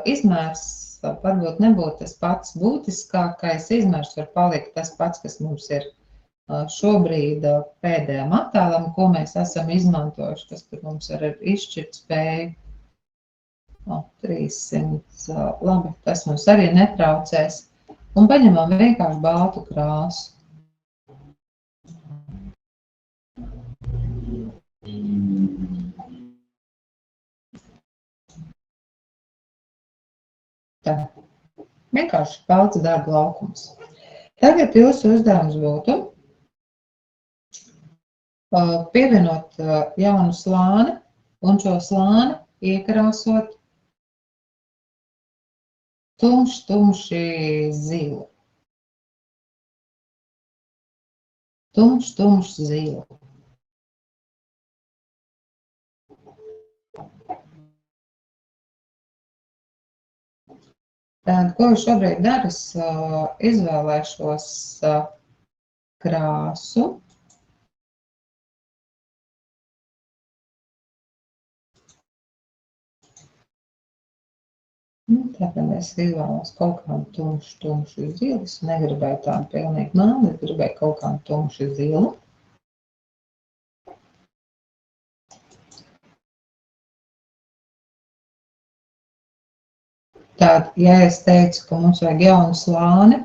Izmērs varbūt nebūtu tas pats būtiskākais, izmērs var palikt tas pats, kas mums ir šobrīd pēdējām attēlam, ko mēs esam izmantojuši, kas tur mums ir izšķirt spēju. 300, labi, tas mums arī netraucēs. Un paņemam vienkārši baltu krāsu. Tā, vienkārši balts darba laukums. Tagad jūsu uzdevums būtu pievienot jaunu slāni un šo slāni iekrāsot tumši zilu. Tumši zilu. Tad, ko es šobrīd daru, es izvēlēšos krāsu. Tāpēc es izvēlos kaut kādu tumšu zilu. Es negribēju tādu pilnīgi melnu, es gribēju kaut kādu tumšu zilu. Tātad, ja es teicu, ka mums vajag jaunu slāni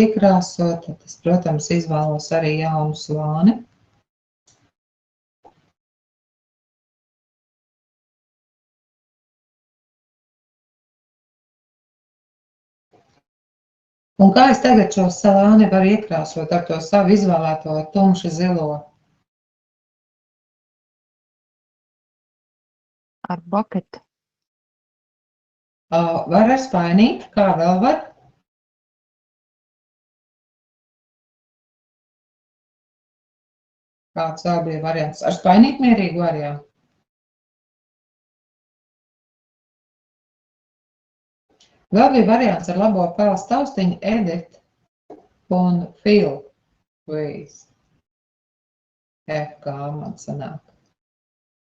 iekrāsot, tad es, protams, izvēlos arī jaunu slāni. Un kā es tagad šo slāni varu iekrāsot ar to savu izvēlēto tumšu zilo? Ar buketu. Var ar spainīt, kā vēl var? Kāds vēl bija variants? Ar spainīt mierīgi var, jā. Vēl bija variants ar labo pēles taustiņu edit un fill with. Kā man sanāk.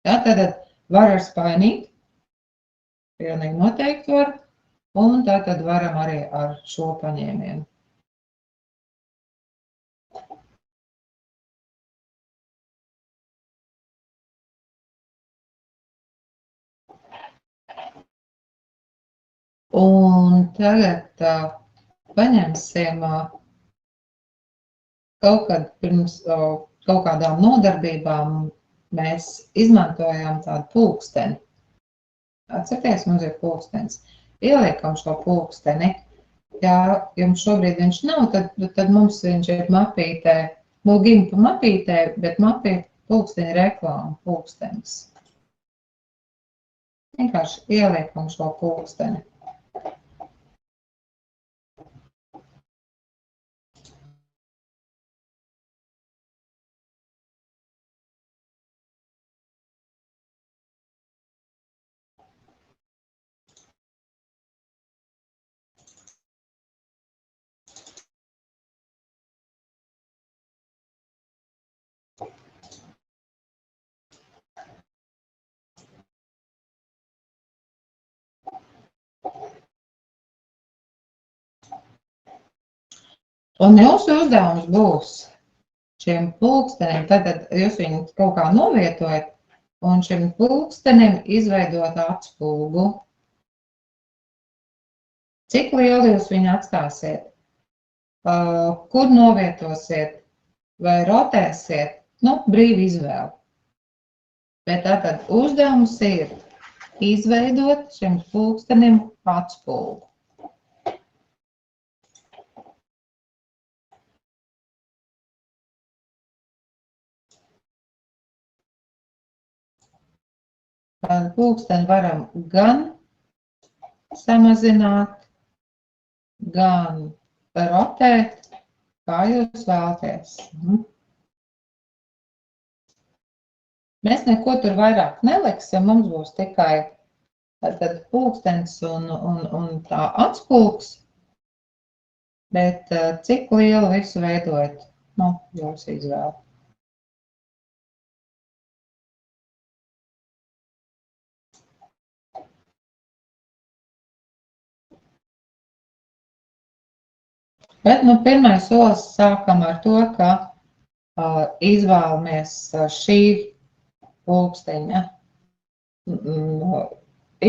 Jā, tad var ar spainīt. Pilnīgi noteikti var. Un tātad varam arī ar šo paņēmienu. Un tagad paņemsim kaut kad pirms kaut kādām nodarbībām mēs izmantojām tādu pulksteni. Atcerieties, mums ir pulkstenis. Ieliekam šo pulksteni. Ja jums šobrīd viņš nav, tad mums viņš ir mapītē, Gimpa mapītē, bet mapīt pulksteni reklāmu pulkstenis. Vienkārši ieliekam šo pulksteni. Un jūsu uzdevums būs šiem pulkstenim, tad jūs viņu kaut kā novietojat un šim pulkstenim izveidot atspulgu. cik lielu jūs viņu atstāsiet, kur novietosiet vai rotēsiet, nu, brīvi izvēle. Bet tātad uzdevums ir izveidot šim pulkstenim atspulgu. Tādu pulksteni varam gan samazināt, gan rotēt, kā jūs vēlaties. Mēs neko tur vairāk neliksim, mums būs tikai pulkstenis un tā atspulgs, bet cik lielu visu veidojat, nu, jūs izvēle. Bet, nu, pirmais solis sākam ar to, ka izvēlamies šī pulksteņa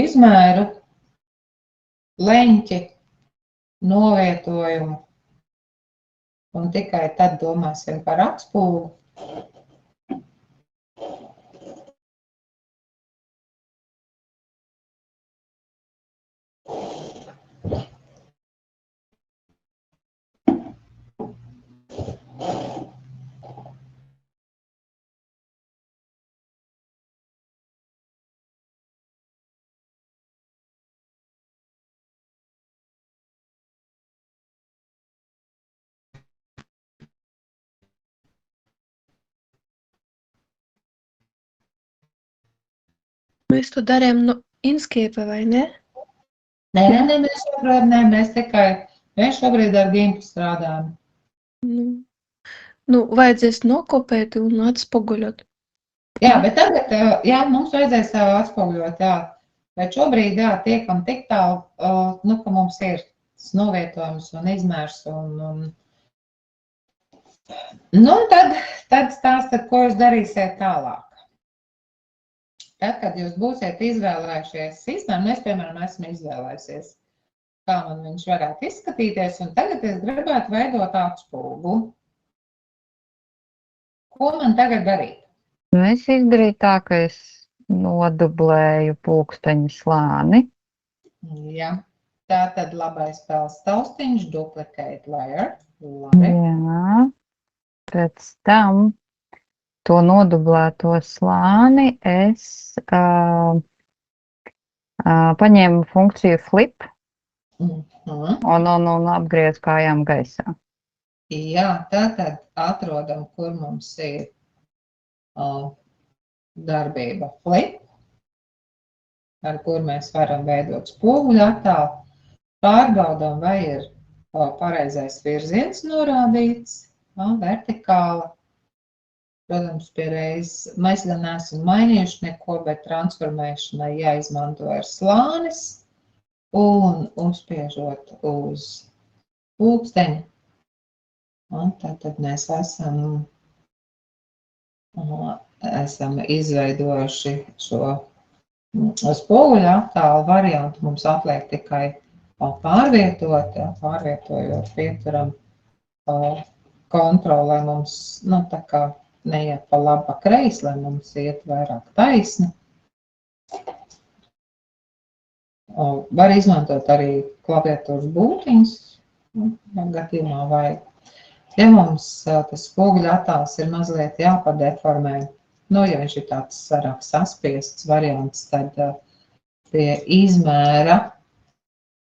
izmēru, leņķi, novietojumu, un tikai tad domāsim par atspulgu. Mēs to darām no Inkscape, vai ne? Nē, mēs šobrīd ne, mēs šobrīd ar Gimpu strādājam. Nu, vajadzēs nokopēt un atspoguļot. Jā, bet tagad, jā, mums vajadzēs atspoguļot, jā. Bet šobrīd, jā, tiekam tik tālu, nu, ka mums ir novietojums un izmērs un nu, tad stāstat, ko jūs darīsiet tālāk. Tad, kad jūs būsiet izvēlējušies izmēru, es, piemēram, esmu izvēlējusies, kā man viņš varētu izskatīties, un tagad es gribētu veidot atspulgu. Ko man tagad darīt? Es izdarīju tā, ka es nodublēju pulksteņa slāni. Jā, tā tad labais spēles taustiņš, duplicate layer. Labi. Jā, pēc tam to nodublēto slāni es paņēmu funkciju flip un apgriezu kājām gaisā. Jā, tātad atrodam, kur mums ir darbība flip, ar kur mēs varam veidot spoguļu attēlu, pārbaudām, vai ir pareizais virziens norādīts, vertikāla. Protams, pie reizes mēs gan neesam mainījuši neko, bet transformēšanai jāizmanto ir slānis un uzspiežot uz pulksteņu. Un tad mēs esam izveidojuši šo spoguļu attēlu variantu. Mums atliek tikai pārvietot, pārvietojot pieturam kontroli, lai mums, nu, tā kā neiet pa labi pa kreisi, lai mums iet vairāk taisni. Var izmantot arī klaviatūras būtiņas, ja gadījumā vajag. Ja mums tas spoguļu attēls ir mazliet jāpadeformē, nu, ja viņš ir tāds sarāk saspiests variants, tad pie izmēra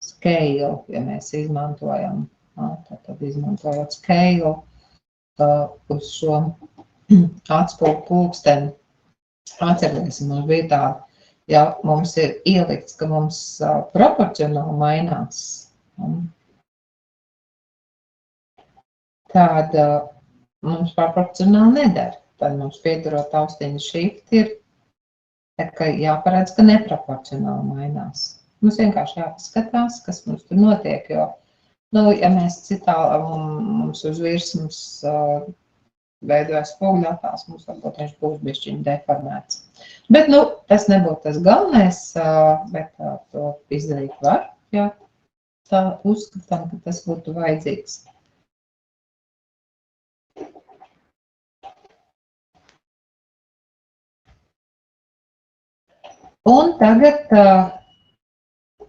scale, ja mēs izmantojam, tad izmantojot scale uz šo atspulgu pulksteni. Atcerieties, mums bija tā, ja mums ir ielikts, ka mums proporcionāli mainās, tad mums proporcionāli nedara. Tad mums pieturot taustiņu shift ir, ka jāparedz, ka neproporcionāli mainās. Mums vienkārši jāpaskatās, kas mums tur notiek, jo, nu, ja mēs citā, mums uz virsmas veidojas spoguļu attēls, mums varbūt viņš būs bišķiņ deformēts. Bet, nu, tas nebūtu tas galvenais, bet to izdarīt var, jā. tā uzskatām, ka tas būtu vajadzīgs. Un tagad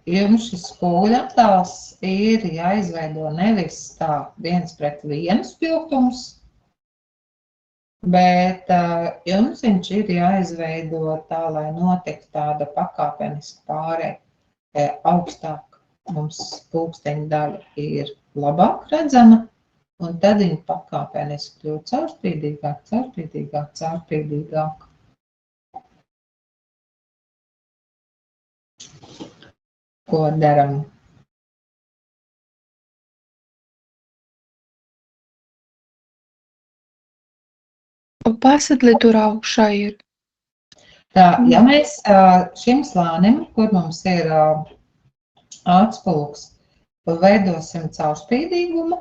jums šis spoguļattēls ir jāizveido nevis tā 1:1 spilgtums, bet jums viņš ir jāizveido tā, lai notiktu tāda pakāpeniska pārēja augstāk. Mums pulksteņa daļa ir labāk redzama, un tad viņa pakāpeniski kļūt caurspīdīgāk, caurspīdīgāk, caurspīdīgāk. Ko daram? Un pasadli tur augšā ir. Tā, ja mēs šim slānim, kur mums ir atspulgs, veidosim caurspīdīgumu,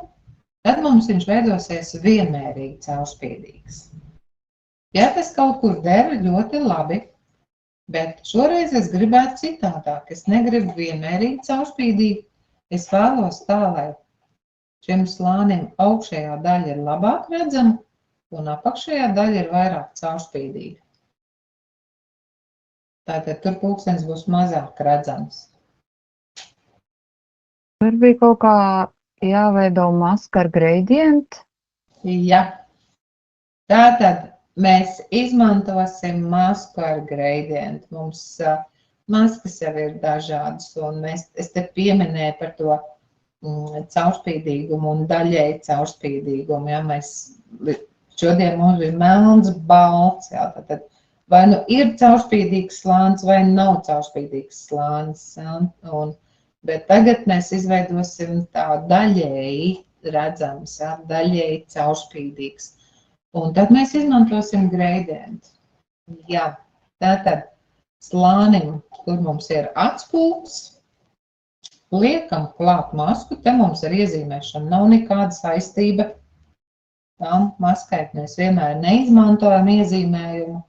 tad mums viņš veidosies vienmērīgi caurspīdīgs. Ja tas kaut kur der, ļoti labi, bet šoreiz es gribētu citādāk. Es negribu vienmērīgi caurspīdīgi. Es vēlos tā, lai šim slānim augšējā daļa ir labāk redzama, un apakšējā daļa ir vairāk caurspīdīga. Tātad tur pulkstenis būs mazāk redzams. Tur bija kaut kā jāveido maska ar gradientu. Ja. Tātad mēs izmantosim masku ar gradientu. Mums maskas jau ir dažādas, un es te pieminēju par to caurspīdīgumu un daļēji caurspīdīgumu. Ja, šodien mums bija melns, balts. Ja, tad vai nu ir caurspīdīgs slānis, vai nav caurspīdīgs slānis. Ja, bet tagad mēs izveidosim tā daļēji redzams, ja, daļēji caurspīdīgs. Un tad mēs izmantosim gradientu. Jā, tātad slānim, kur mums ir atspulgs, liekam klāt masku, te mums ar iezīmēšanu nav nekāda saistība. Jā, maskai mēs vienmēr neizmantojam iezīmējumu.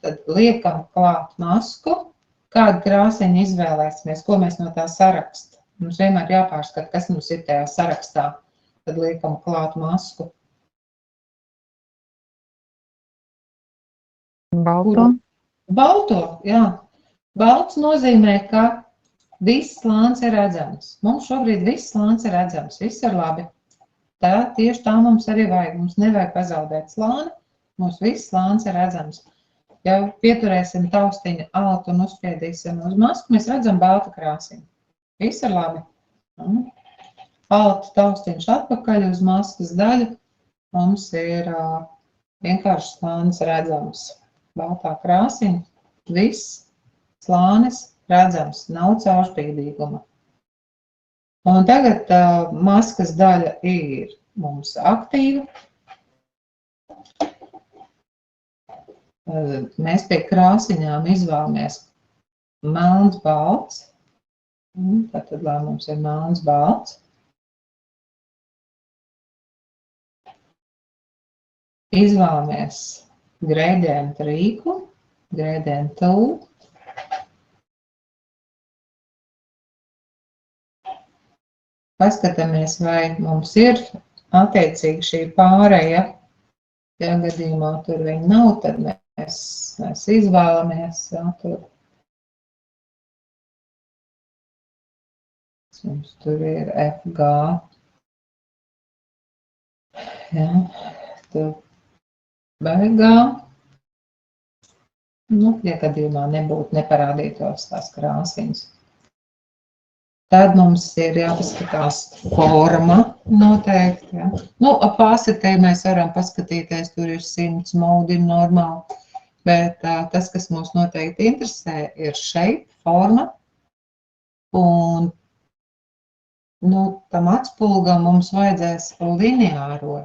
Tad liekam klāt masku, kādu krāsiņu izvēlēsimies, ko mēs no tā saraksta. Mums vienmēr jāpārskata, kas mums ir tajā sarakstā. Tad liekam klāt masku. Balto? Balto, jā. Balts nozīmē, ka viss slānis ir redzams. Mums šobrīd viss slānis ir redzams, viss ir labi. Tieši tā mums arī vajag. Mums nevajag pazaudēt slāni, mums viss slānis ir redzams. Ja pieturēsim taustiņu altu un uzspiedīsim uz masku, mēs redzam baltu krāsiņu. Viss ir labi. Altu taustiņš atpakaļ uz maskas daļu, mums ir vienkārši slānis redzams. Baltā krāsiņa, viss slānis redzams, nav caurspīdīguma. Un tagad maskas daļa ir mums aktīva. Mēs pie krāsiņām izvēlamies melns balts. Tātad, lai mums ir melns balts. Izvēlamies gradientu rīku, gradientu tool. Paskatāmies, vai mums ir attiecīgi šī pāreja. Ja gadījumā tur viņa nav, tad mēs izvēlamies. Ja, tur. Mums tur ir FG. Ja, tur beigā. Ja gadījumā nebūtu neparādītos tās krāsiņas. Tad mums ir jāpaskatās forma noteikti. Ja. Pasetē mēs varam paskatīties, tur ir 100 modi normāli. Bet tas, kas mums noteikti interesē, ir shape, forma. Un tam atspulgam mums vajadzēs lineāro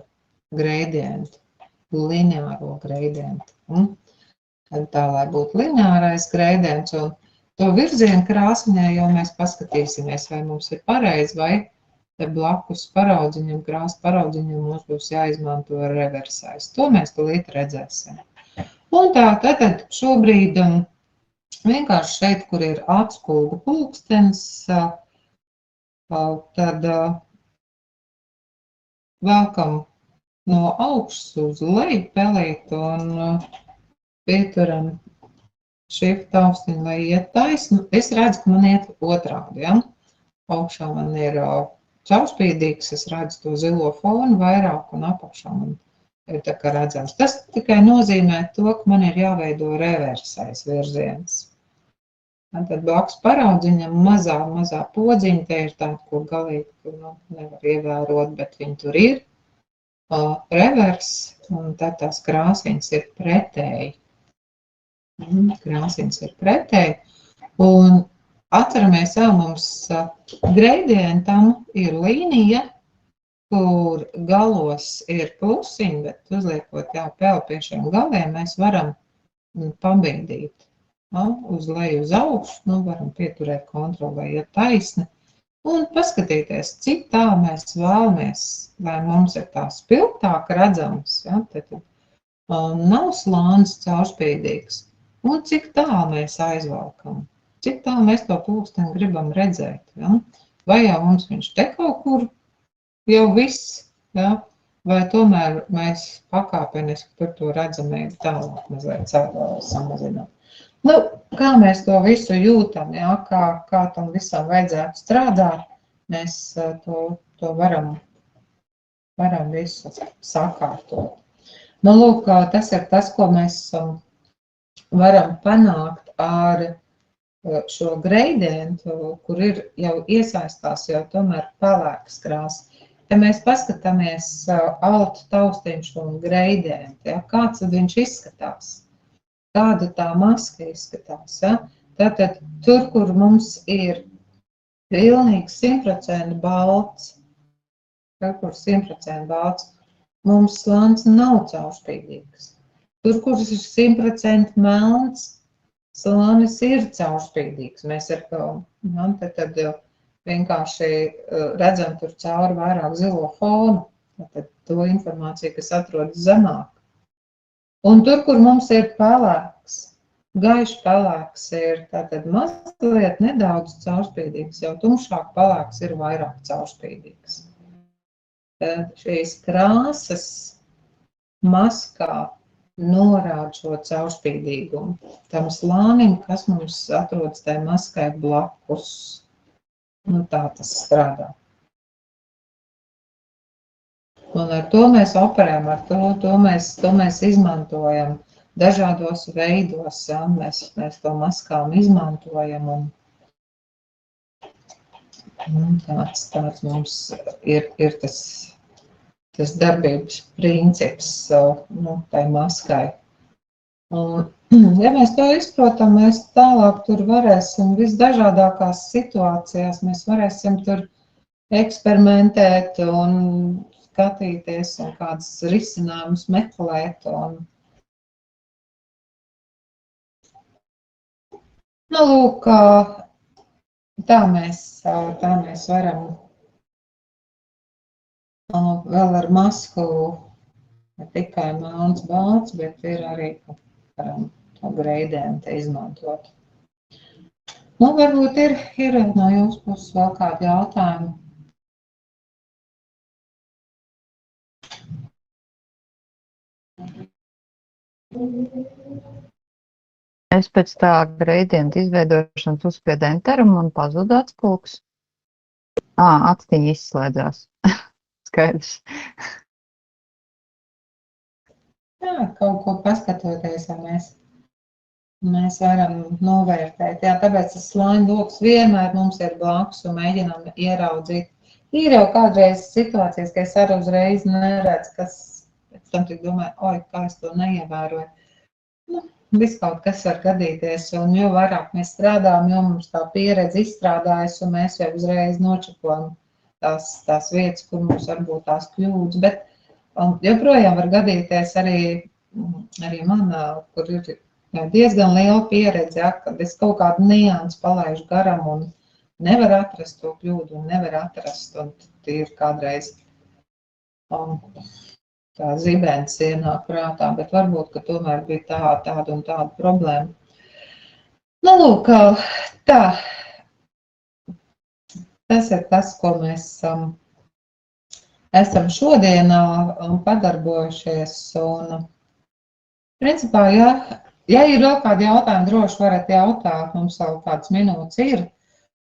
gradientu. Tā, lai būtu lineārais gradients, un to virzienu krāsiņai jau mēs paskatīsimies, vai mums ir pareizi, vai te blakus paraudziņam, krāsa paraudziņam mums būs jāizmanto reversais. To mēs tūlīt redzēsim. Un tā, tad šobrīd vienkārši šeit, kur ir atspulgu pulkstenis, tad velkam no augšas uz leju pelīt un pieturam shift taustiņu, lai iet taisnu. Es redzu, ka man iet otrādi, ja? Augšā man ir caurspīdīgs, es redzu to zilo fonu vairāk un apakšā man ir tā kā redzams. Tas tikai nozīmē to, ka man ir jāveido reversais virziens. Tad blakus paraudziņam mazā podziņa, te ir tāda, ko galīgi nevar ievērot, bet viņi tur ir. Revers, un tad tās krāsiņas ir pretēji. Krāsiņas ir pretēji. Un atceramies jau mums gradientam ir līnija, kur galos ir plusiņi, bet uzliekot jau vēl pie šiem galiem, mēs varam pabīdīt. Uz leju uz augšu, varam pieturēt kontroli, ja taisni, un paskatīties, cik tā mēs vēlamies, lai mums ir tā spilgtāk redzams, ja? Tad nav slānis caurspīdīgs, un cik tā mēs aizvalkam, cik tā mēs to pulksteni gribam redzēt, ja? Vai jau mums viņš te kaut kur jau viss, ja? Vai tomēr mēs pakāpeniski tur to redzamību tālāk mazliet samazinām. Kā mēs to visu jūtam, ja? Kā tam visam vajadzētu strādāt, mēs to varam visu sakārtot. Lūk, tas ir tas, ko mēs varam panākt ar šo gradientu, kur ir jau iesaistās jau tomēr pelēkas krāsas. Ja mēs paskatāmies altu taustiņš un gradientu, ja? Kāds tad viņš izskatās? Kāda tā maska izskatās, ja? Tātad tur, kur mums ir pilnīgi 100% balts, mums slānis nav caurspīdīgs. Tur, kur ir 100% melns, slānis ir caurspīdīgs. Mēs ar to, tad vienkārši redzam tur cauri vairāk zilo fonu, tad to informāciju, kas atrodas zemāk. Un tur, kur mums ir pelēks, gaiši pelēks ir tātad mazliet nedaudz caurspīdīgs, jau tumšāk pelēks ir vairāk caurspīdīgs. Tad šīs krāsas maskā norāda šo caurspīdīgumu tam slānim, kas mums atrodas tai maskai blakus. Tā tas strādā. Un ar to mēs operējam, ar to mēs izmantojam dažādos veidos, ja? Mēs to maskām izmantojam, un tāds mums ir tas darbības princips tai maskai. Un, ja mēs to izprotam, mēs tālāk tur varēsim visdažādākās situācijās, mēs varēsim tur eksperimentēt un skatīties un kādas risinājumus meklēt. Lūk, tā mēs varam vēl ar masku ne tikai melns balts, bet ir arī, ka varam to gradientu izmantot. Varbūt ir no jūsu puses vēl kādi jautājumi. Es pēc tā gradienta izveidošanas uzspiedu enteru un man pazuda atspulks. Actiņi izslēdzās. Skaidrs. Jā, kaut ko paskatoties, ja mēs varam novērtēt. Jā, tāpēc tas slāņu loks vienmēr mums ir blakus un mēģinām ieraudzīt. Ir jau kādreiz situācijas, ka es arī uzreiz neredzu, kas pēc tam tik domāju, kā es to neievēroju. Viss kaut kas var gadīties, un jo vairāk mēs strādājam, jo mums tā pieredze izstrādājas, un mēs jau uzreiz nočakojam tās vietas, kur mums varbūt tās kļūdas, bet joprojām var gadīties arī man, kur ir diezgan liela pieredze, ja, kad es kaut kādu niansu palaižu garam un nevar atrast to kļūdu un nevar atrast, un ir kādreiz tā zibens ienāk prātā, bet varbūt, ka tomēr bija tāda un tāda problēma. Lūk, tā tas ir tas, ko mēs esam šodienā padarbojušies. Un, principā, ja ir vēl kādi jautājumi, droši varat jautāt, mums vēl kādas minūtes ir,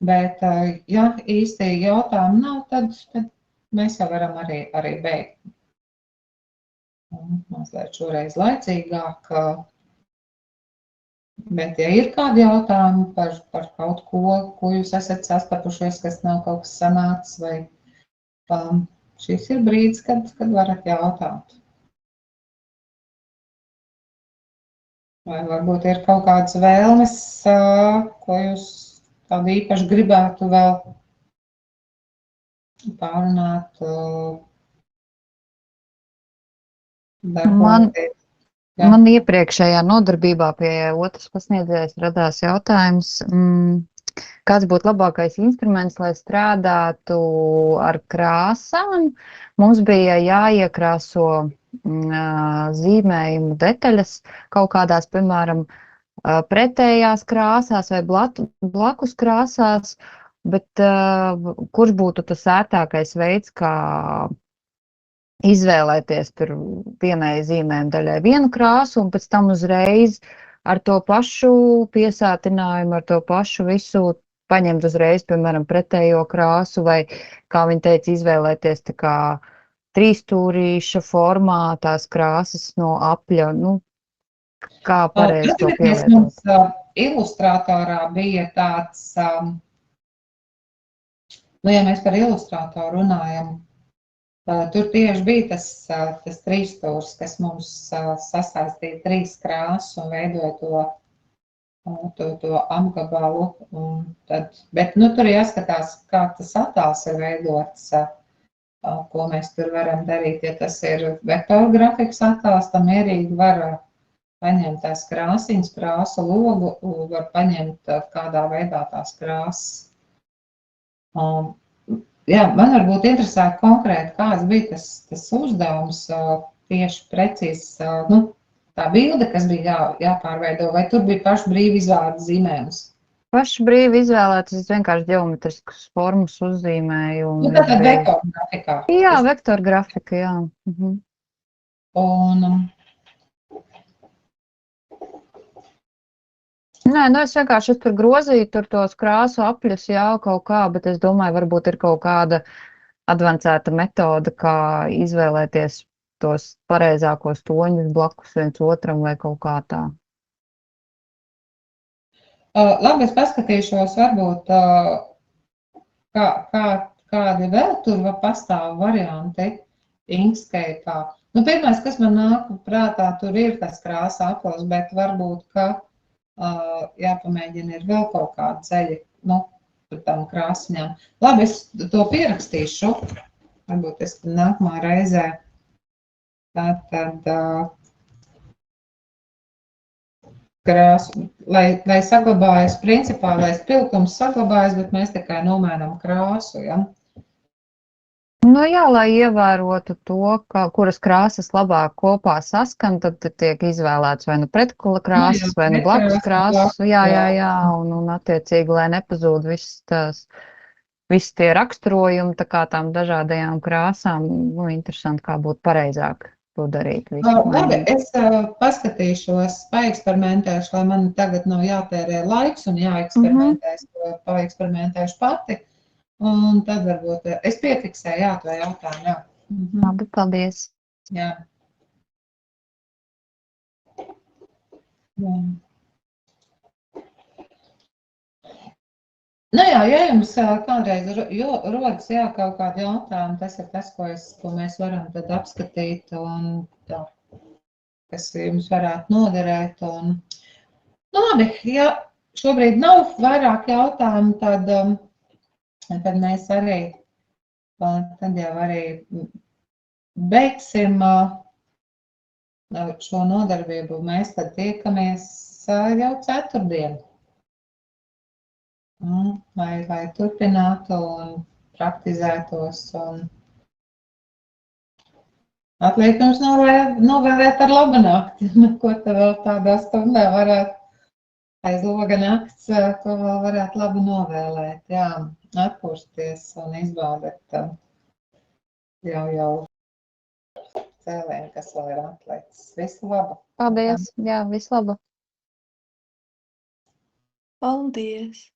bet, ja īsti jautājumu nav, tad mēs jau varam arī beigt. Mazliet šoreiz laicīgāk. Bet, ja ir kādi jautājumi par kaut ko jūs esat sastapušies, kas nav kaut kas sanācis, vai šis ir brīdis, kad varat jautāt. Vai varbūt ir kaut kādas vēlmes, ko jūs tādu īpaši gribētu vēl pārunāt. Man iepriekšējā nodarbībā pie otras pasniedzējas radās jautājums, kāds būtu labākais instruments, lai strādātu ar krāsām. Mums bija jāiekrāso zīmējumu detaļas kaut kādās, piemēram, pretējās krāsās vai blakus krāsās, bet kurš būtu tas ērtākais veids, kā izvēlēties tur vienai zīmējuma daļai vienu krāsu un pēc tam uzreiz ar to pašu piesātinājumu, ar to pašu visu paņemt uzreiz, piemēram, pretējo krāsu vai, kā viņi teica, izvēlēties tā kā trīsstūrīša formā tās krāsas no apļa. Kā pareizi to pielietot? Mums ilustrātorā bija tāds, ja mēs par ilustrātoru runājam, tur tieši bija tas trīsstūrs, kas mums sasaistīja trīs krāsas un veidoja to apgabalu. Bet tur jāskatās, kā tas attēls ir veidots, ko mēs tur varam darīt. Ja tas ir vektoru grafikas attēls, tam mierīgi var paņemt tās krāsiņas, krāsu logu, var paņemt kādā veidā tās krāsas. Jā, man varbūt interesētu konkrēti, kāds bija tas uzdevums tieši precīzi, tā bilde, kas bija jāpārveido, vai tur bija paši brīvi izvēlētas zīmējumus? Paši brīvi izvēlētas, es vienkārši ģeometriskas formas uzzīmēju. Tātad vektoru grafikā. Jā, vektoru grafika, jā. Un... Nē, es vienkārši tur grozīju tur tos krāsu apļus, jā, kaut kā, bet es domāju, varbūt ir kaut kāda advancēta metode, kā izvēlēties tos pareizākos toņus blakus viens otram vai kaut kā tā. Labi, es paskatīšos, varbūt, kādi vēl tur pastāv varianti Inkscape'ā. Pirmais, kas man nāk prātā, tur ir tas krāsa aplis, bet varbūt, ka jāpamēģina ir vēl kaut kāda ceļa, par tām krāsiņām. Labi, es to pierakstīšu, varbūt es nākamā reizē. Tātad krāsu, lai saglabājas, principā, lai spilgtums saglabājas, bet mēs tikai nomainām krāsu, ja? Jā, lai ievērotu to, kuras krāsas labāk kopā saskan, tad tiek izvēlēts vai pretkula krāsas, vai blakus krāsas. Jā, un attiecīgi, lai nepazūd visi tie raksturojumi, tā kā tām dažādajām krāsām, interesanti, kā būtu pareizāk to darīt. Labi, es paskatīšos, paeksperimentēšu, lai man tagad nav jātērē laiks un paeksperimentēšu pati. Un tad varbūt es piefiksēju, to jautājumu, jā. Labi, paldies. Jā. Ja jums kādreiz rodas kaut kādi jautājumi, tas ir tas, ko mēs varam tad apskatīt un tā, kas jums varētu noderēt. Labi, ja šobrīd nav vairāk jautājumu, tad mēs arī, tad jau arī beigsim šo nodarbību. Mēs tad tiekamies jau ceturtdien. Lai turpinātu un praktizētos. Atliek jums novēlēt ar labu nakti, ko te vēl tādā stundā varētu aiz loga nakts, ko vēl varētu labi novēlēt. Jā, atpūsties un izbaudīt jau cēlienu, kas vēl ir atlicis. Visu labu! Paldies! Jā, visu labu! Paldies!